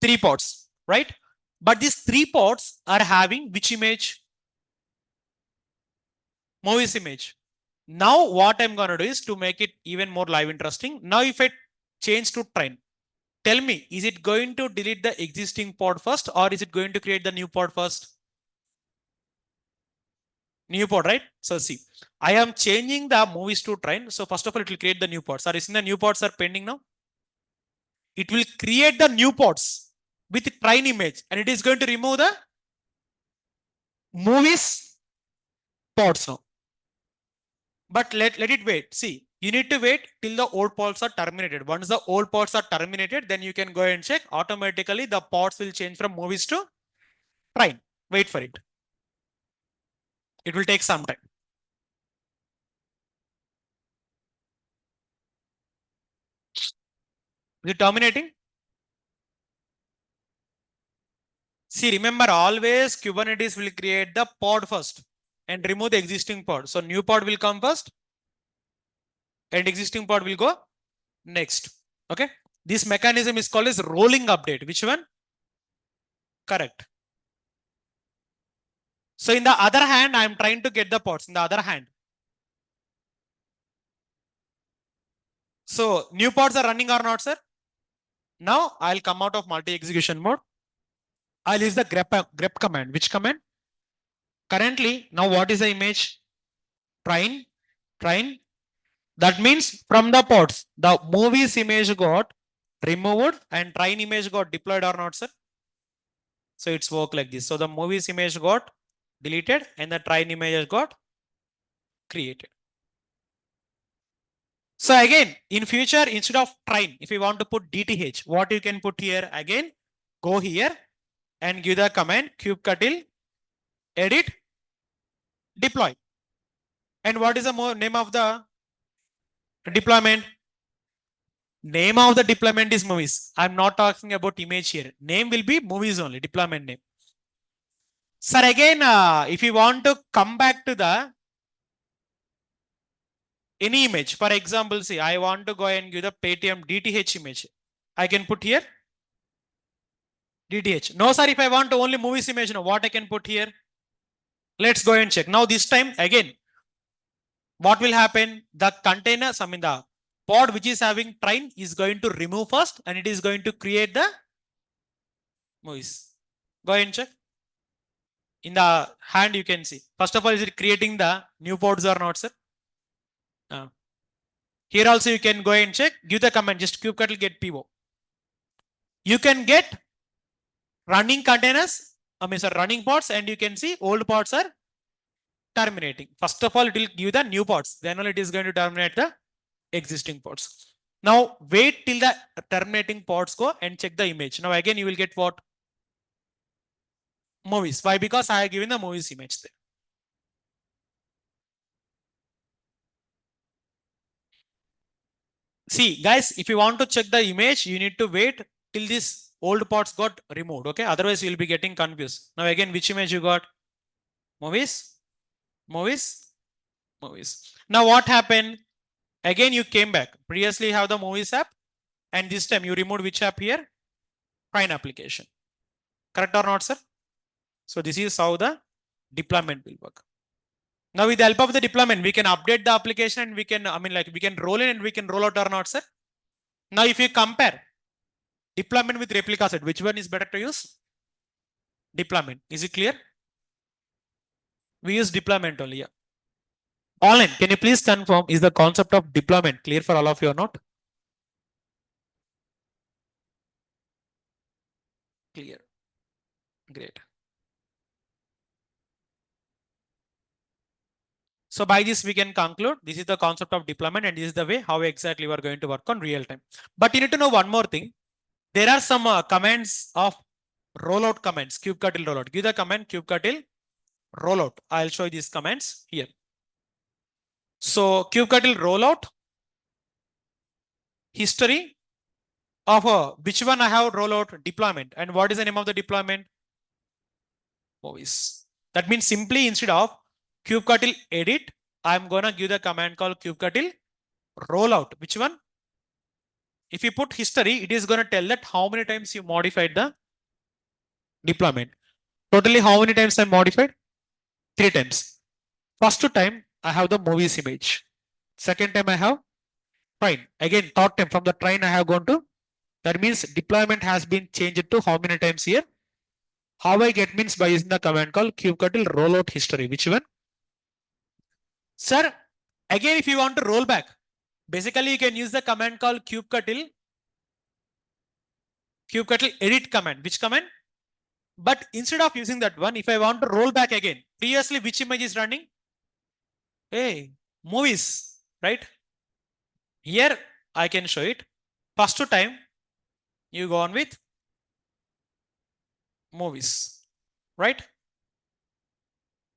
3 pods, right? But these 3 pods are having which image? Movies image. Now what I'm going to do is to make it even more live interesting. Now if I change to train, tell me, is it going to delete the existing pod first or is it going to create the new pod first? New pod, right? So see, I am changing the movies to train. So first of all, it will create the new pods. Are you seeing the new pods are pending now? It will create the new pods with train image and it is going to remove the movies pods now. But let it wait. See, you need to wait till the old pods are terminated. Once the old pods are terminated, then you can go and check. Automatically, the pods will change from movies to train. Wait for it. It will take some time. Is it terminating? See, remember always Kubernetes will create the pod first and remove the existing pod. So new pod will come first and existing pod will go next. Okay. This mechanism is called as rolling update. Which one? Correct. So in the other hand, I am trying to get the pods in the other hand. So new pods are running or not, sir? Now I'll come out of multi-execution mode. I'll use the grep command. Which command? Currently, now what is the image? Train. That means from the pods, the movies image got removed and train image got deployed or not, sir? So it's work like this. So the movies image got deleted and the train image got created. So again, in future, instead of train, if you want to put DTH, what you can put here again, go here and give the command kubectl edit deploy. And what is the name of the deployment? Name of the deployment is movies. I'm not talking about image here. Name will be movies only, deployment name. Sir, again, if you want to come back to the any image, for example, see, I want to go and give the Paytm DTH image. I can put here DTH. No, sir, if I want to only movies image, no, what I can put here? Let's go and check. Now, this time again, what will happen? The containers, I mean, the pod which is having train is going to remove first and it is going to create the movies. Go ahead and check. In the hand, you can see. First of all, is it creating the new pods or not, sir? Here also you can go and check. Give the command, just kubectl get PO. You can get running containers, running pods, and you can see old pods are terminating. First of all, it will give the new pods. Then only it is going to terminate the existing pods. Now wait till the terminating pods go and check the image. Now again, you will get what? Movies. Why? Because I have given the movies image there. See, guys, if you want to check the image, you need to wait till this old pods got removed. Okay. Otherwise, you'll be getting confused. Now again, which image you got? Movies. Now what happened? Again, you came back. Previously, you have the movies app. And this time you removed which app here? Fine application. Correct or not, sir? So this is how the deployment will work. Now with the help of the deployment, we can update the application and we can, we can roll in and we can roll out or not, sir? Now if you compare deployment with replica set, which one is better to use? Deployment. Is it clear? We use deployment only, yeah. Online, can you please confirm, is the concept of deployment clear for all of you or not? Clear. Great. So by this, we can conclude this is the concept of deployment and this is the way how exactly we are going to work on real time. But you need to know one more thing. There are some commands of rollout commands, kubectl rollout. Give the command kubectl rollout. I'll show you these commands here. So kubectl rollout history of which one I have rollout deployment and what is the name of the deployment? Movies. That means simply instead of kubectl edit, I'm gonna give the command called kubectl rollout. Which one? If you put history, it is gonna tell that how many times you modified the deployment. Totally how many times I modified? 3 times. First time I have the movies image. Second time I have train. Again, third time from the train I have gone to. That means deployment has been changed to how many times here? How I get means by using the command called kubectl rollout history. Which one? Sir, again, if you want to roll back, basically you can use the command called kubectl edit command. Which command? But instead of using that one, if I want to roll back again, previously which image is running? Hey, movies, right? Here I can show it. First time you go on with movies, right?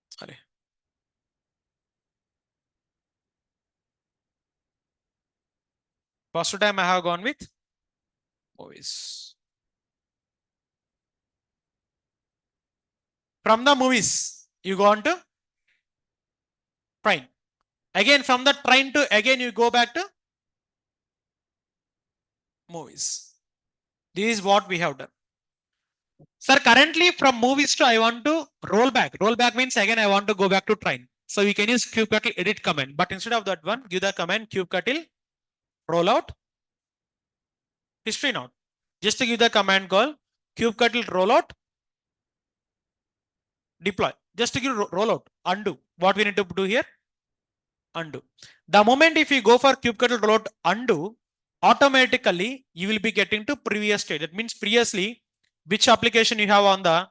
Sorry. First time I have gone with movies. From the movies, you go on to train. Again, from the train to again, you go back to movies. This is what we have done. Sir, currently from movies to I want to roll back. Roll back means again I want to go back to train. So we can use kubectl edit command. But instead of that one, give the command kubectl rollout history node. Just to give the command call kubectl rollout deploy. Just to give rollout undo. What we need to do here? Undo. The moment if you go for kubectl rollout undo, automatically you will be getting to previous state. That means previously which application you have on the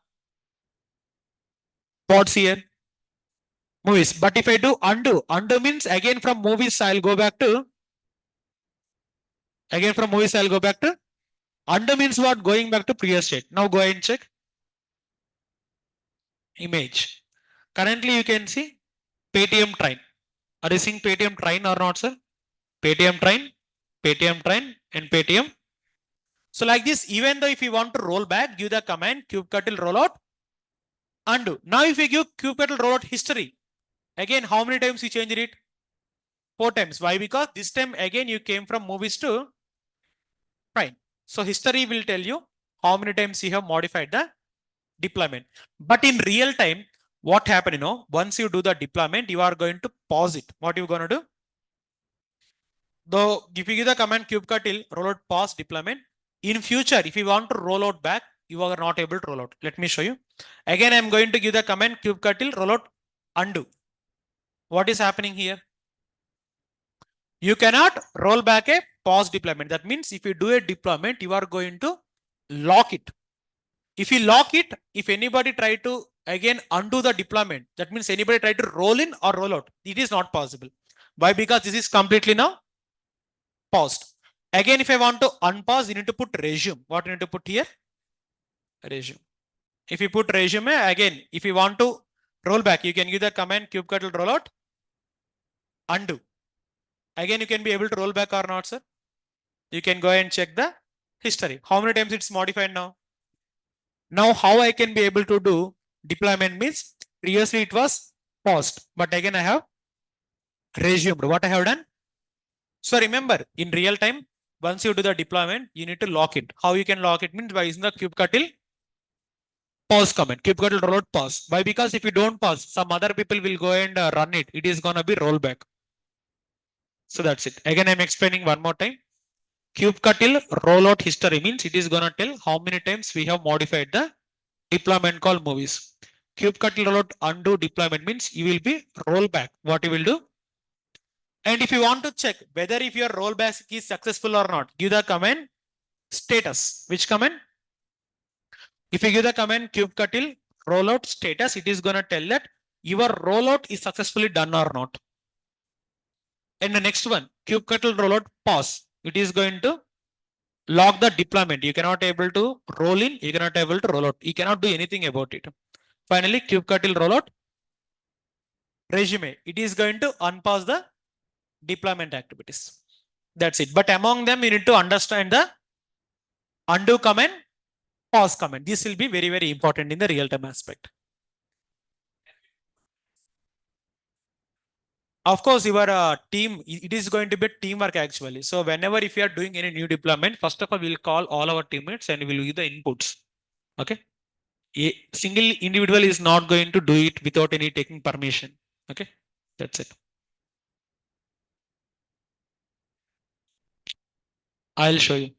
pods here? Movies. But if I do undo, undo means again from movies I'll go back to undo means what? Going back to previous state. Now go ahead and check image. Currently you can see Paytm train. Are you seeing Paytm train or not, sir? Paytm train, and Paytm. So like this, even though if you want to roll back, give the command kubectl rollout undo. Now if you give kubectl rollout history, again how many times you changed it? 4 times. Why? Because this time again you came from movies to train. So history will tell you how many times you have modified the deployment. But in real time, what happened? Once you do the deployment, you are going to pause it. What you going to do? Though if you give the command kubectl rollout pause deployment, in future, if you want to roll out back, you are not able to roll out. Let me show you. Again, I'm going to give the command kubectl rollout undo. What is happening here? You cannot roll back a pause deployment. That means if you do a deployment, you are going to lock it. If you lock it, if anybody try to again undo the deployment, that means anybody try to roll in or roll out, it is not possible. Why? Because this is completely now paused. Again, if I want to unpause, you need to put resume. What you need to put here? Resume. If you put resume, again, if you want to roll back, you can give the command kubectl rollout undo. Again, you can be able to roll back or not, sir. You can go and check the history. How many times it's modified now? Now, how I can be able to do deployment means previously it was paused, but again I have resumed. What I have done? So remember, in real time, once you do the deployment, you need to lock it. How you can lock it means by using the kubectl pause command. Kubectl rollout pause. Why? Because if you don't pause, some other people will go and run it. It is gonna be rollback. So that's it. Again, I'm explaining one more time. Kubectl rollout history means it is gonna tell how many times we have modified the deployment call movies. Kubectl rollout undo deployment means you will be rollback. What you will do? And if you want to check whether if your rollback is successful or not, give the command status. Which command? If you give the command kubectl rollout status, it is going to tell that your rollout is successfully done or not. And the next one, kubectl rollout pause. It is going to log the deployment. You cannot able to roll in. You cannot able to roll out. You cannot do anything about it. Finally, kubectl rollout resume. It is going to unpause the deployment activities. That's it. But among them, you need to understand the undo command, pause command. This will be very, very important in the real-time aspect. Of course, your team, it is going to be teamwork actually. So whenever if you are doing any new deployment, first of all, we'll call all our teammates and we'll give the inputs. Okay. A single individual is not going to do it without any taking permission. Okay. That's it. I'll show you.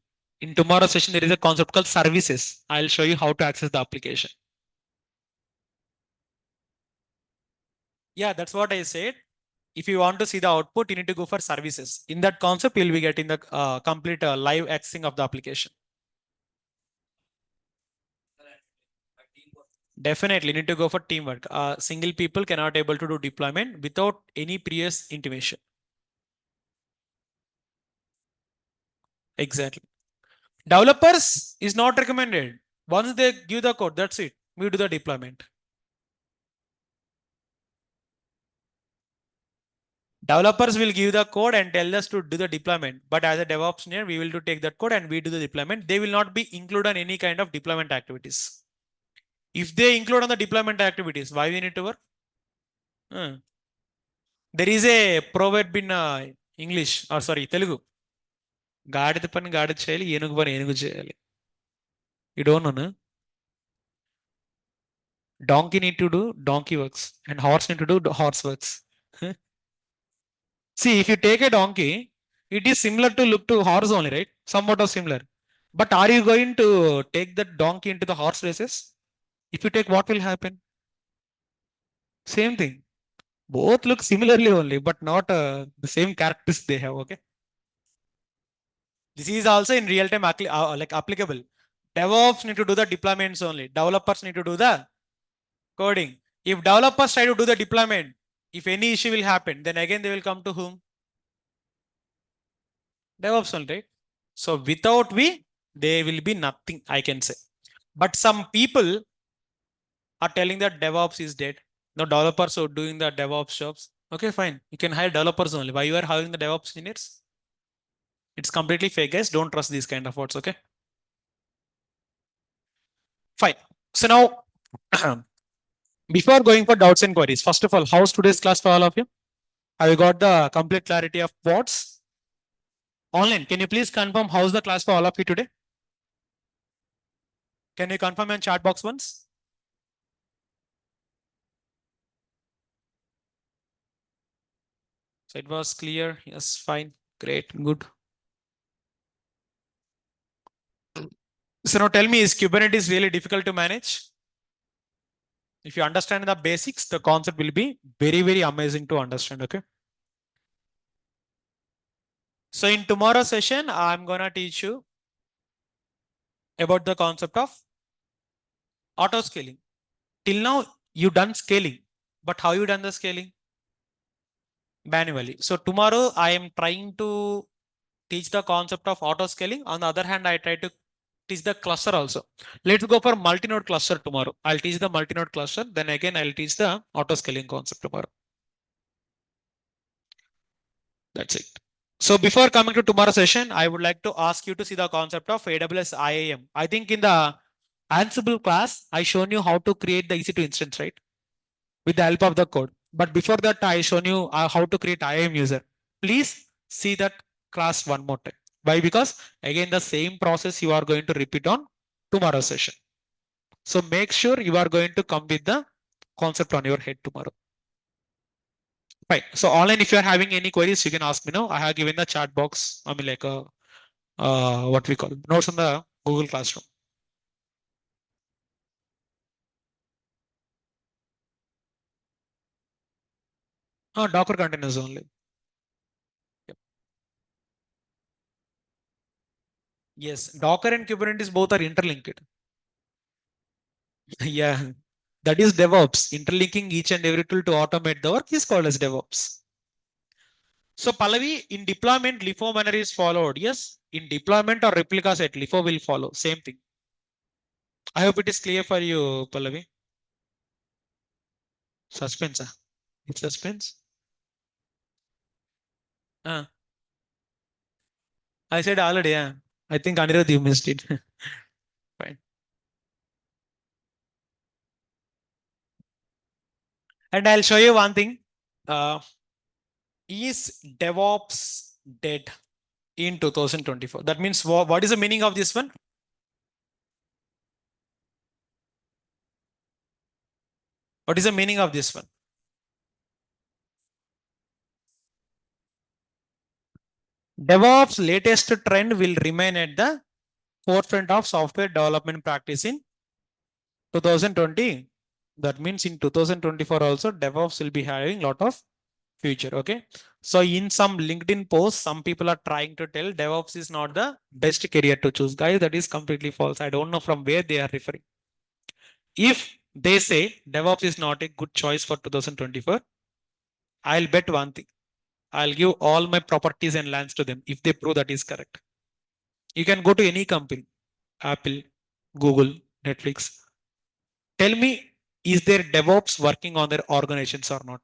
In tomorrow's session, there is a concept called services. I'll show you how to access the application. Yeah, that's what I said. If you want to see the output, you need to go for services. In that concept, you'll be getting the complete live accessing of the application. Definitely need to go for teamwork. Single people cannot able to do deployment without any previous intimation. Exactly. Developers is not recommended. Once they give the code, that's it. We do the deployment. Developers will give the code and tell us to do the deployment. But as a DevOps engineer, we will to take that code and we do the deployment. They will not be included on any kind of deployment activities. If they include on the deployment activities, why we need to work? There is a proverb in English, or sorry, Telugu. గాడిద పని గాడిద చేయాలి, ఏనుగు పని ఏనుగు చేయాలి. You don't know, no? Donkey need to do donkey works and horse need to do horse works. See, if you take a donkey, it is similar to look to horse only, right? Somewhat of similar. But are you going to take that donkey into the horse races? If you take, what will happen? Same thing. Both look similarly only, but not the same characters they have. Okay. This is also in real time like applicable. DevOps need to do the deployments only. Developers need to do the coding. If developers try to do the deployment, if any issue will happen, then again they will come to whom? DevOps only, right? So without we, there will be nothing, I can say. But some people are telling that DevOps is dead. No developers are doing the DevOps jobs. Okay, fine. You can hire developers only. Why you are hiring the DevOps engineers? It's completely fake, guys. Don't trust these kind of words, okay? Fine. So now, before going for doubts and queries, first of all, how's today's class for all of you? Have you got the complete clarity of what's online? Can you please confirm how's the class for all of you today? Can you confirm in chat box once? So it was clear. Yes, fine. Great. Good. So now tell me, is Kubernetes really difficult to manage? If you understand the basics, the concept will be very, very amazing to understand. Okay. So in tomorrow's session, I'm going to teach you about the concept of auto scaling. Till now, you done scaling, but how you done the scaling? Manually. So tomorrow I am trying to teach the concept of auto scaling. On the other hand, I try to teach the cluster also. Let's go for multi-node cluster tomorrow. I'll teach the multi-node cluster. Then again, I'll teach the auto scaling concept tomorrow. That's it. So before coming to tomorrow's session, I would like to ask you to see the concept of AWS IAM. I think in the Ansible class, I shown you how to create the EC2 instance, right? With the help of the code. But before that, I shown you how to create IAM user. Please see that class one more time. Why? Because again, the same process you are going to repeat on tomorrow's session. So make sure you are going to come with the concept on your head tomorrow. Right. So online, if you are having any queries, you can ask me now. I have given the chat box. I mean, like a what we call notes on the Google Classroom. Docker containers only. Yep. Yes, Docker and Kubernetes both are interlinked. Yeah, that is DevOps. Interlinking each and every tool to automate the work is called as DevOps. So Pallavi, in deployment, LIFO manner is followed. Yes, in deployment or replica set, LIFO will follow. Same thing. I hope it is clear for you, Pallavi. Suspense. It's suspense. I said already. Yeah. I think Anirudh, you missed it. Fine. And I'll show you one thing. Is DevOps dead in 2024? That means what is the meaning of this one? What is the meaning of this one? DevOps latest trend will remain at the forefront of software development practice in 2020. That means in 2024 also DevOps will be having lot of future. Okay. So in some LinkedIn posts, some people are trying to tell DevOps is not the best career to choose. Guys, that is completely false. I don't know from where they are referring. If they say DevOps is not a good choice for 2024, I'll bet one thing. I'll give all my properties and lands to them if they prove that is correct. You can go to any company, Apple, Google, Netflix. Tell me, is there DevOps working on their organizations or not?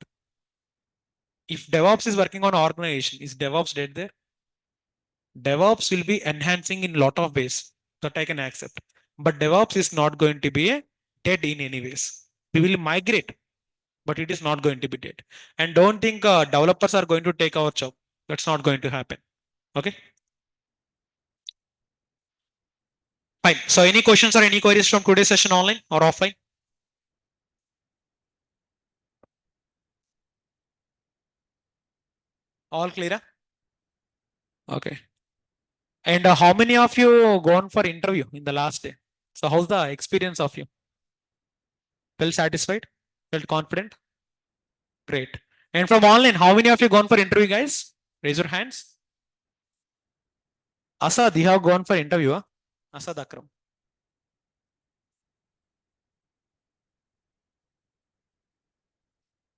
If DevOps is working on organization, is DevOps dead there? DevOps will be enhancing in a lot of ways that I can accept. But DevOps is not going to be dead in any ways. We will migrate, but it is not going to be dead. And don't think developers are going to take our job. That's not going to happen. Okay. Fine. So any questions or any queries from today's session online or offline? All clear? Okay. And how many of you gone for interview in the last day? So how's the experience of you? Felt satisfied? Felt confident? Great. And from online, how many of you gone for interview, guys? Raise your hands. Asad, you have gone for interview. Huh? Asad Akram.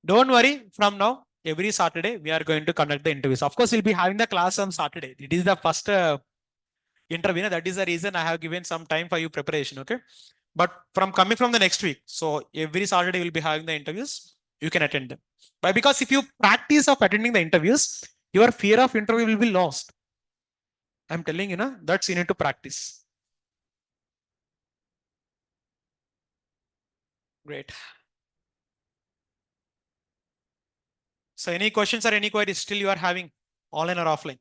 Don't worry. From now, every Saturday, we are going to conduct the interviews. Of course, we'll be having the class on Saturday. It is the first interview. That is the reason I have given some time for you preparation. Okay. But from coming from the next week, so every Saturday we'll be having the interviews. You can attend them. But because if you practice of attending the interviews, your fear of interview will be lost. I'm telling you, that's you need to practice. Great. So any questions or any queries still you are having online or offline?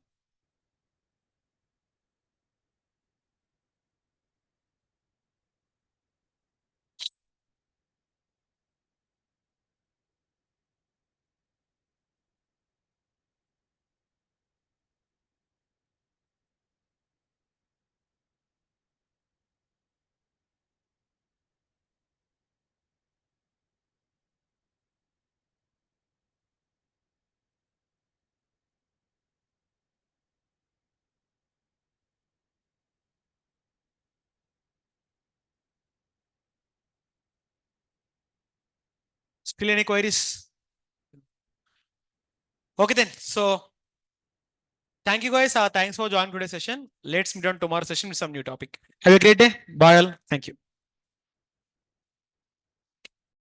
Still any queries? Okay then. So thank you guys. Thanks for joining today's session. Let's meet on tomorrow's session with some new topic. Have a great day. Bye all. Thank you.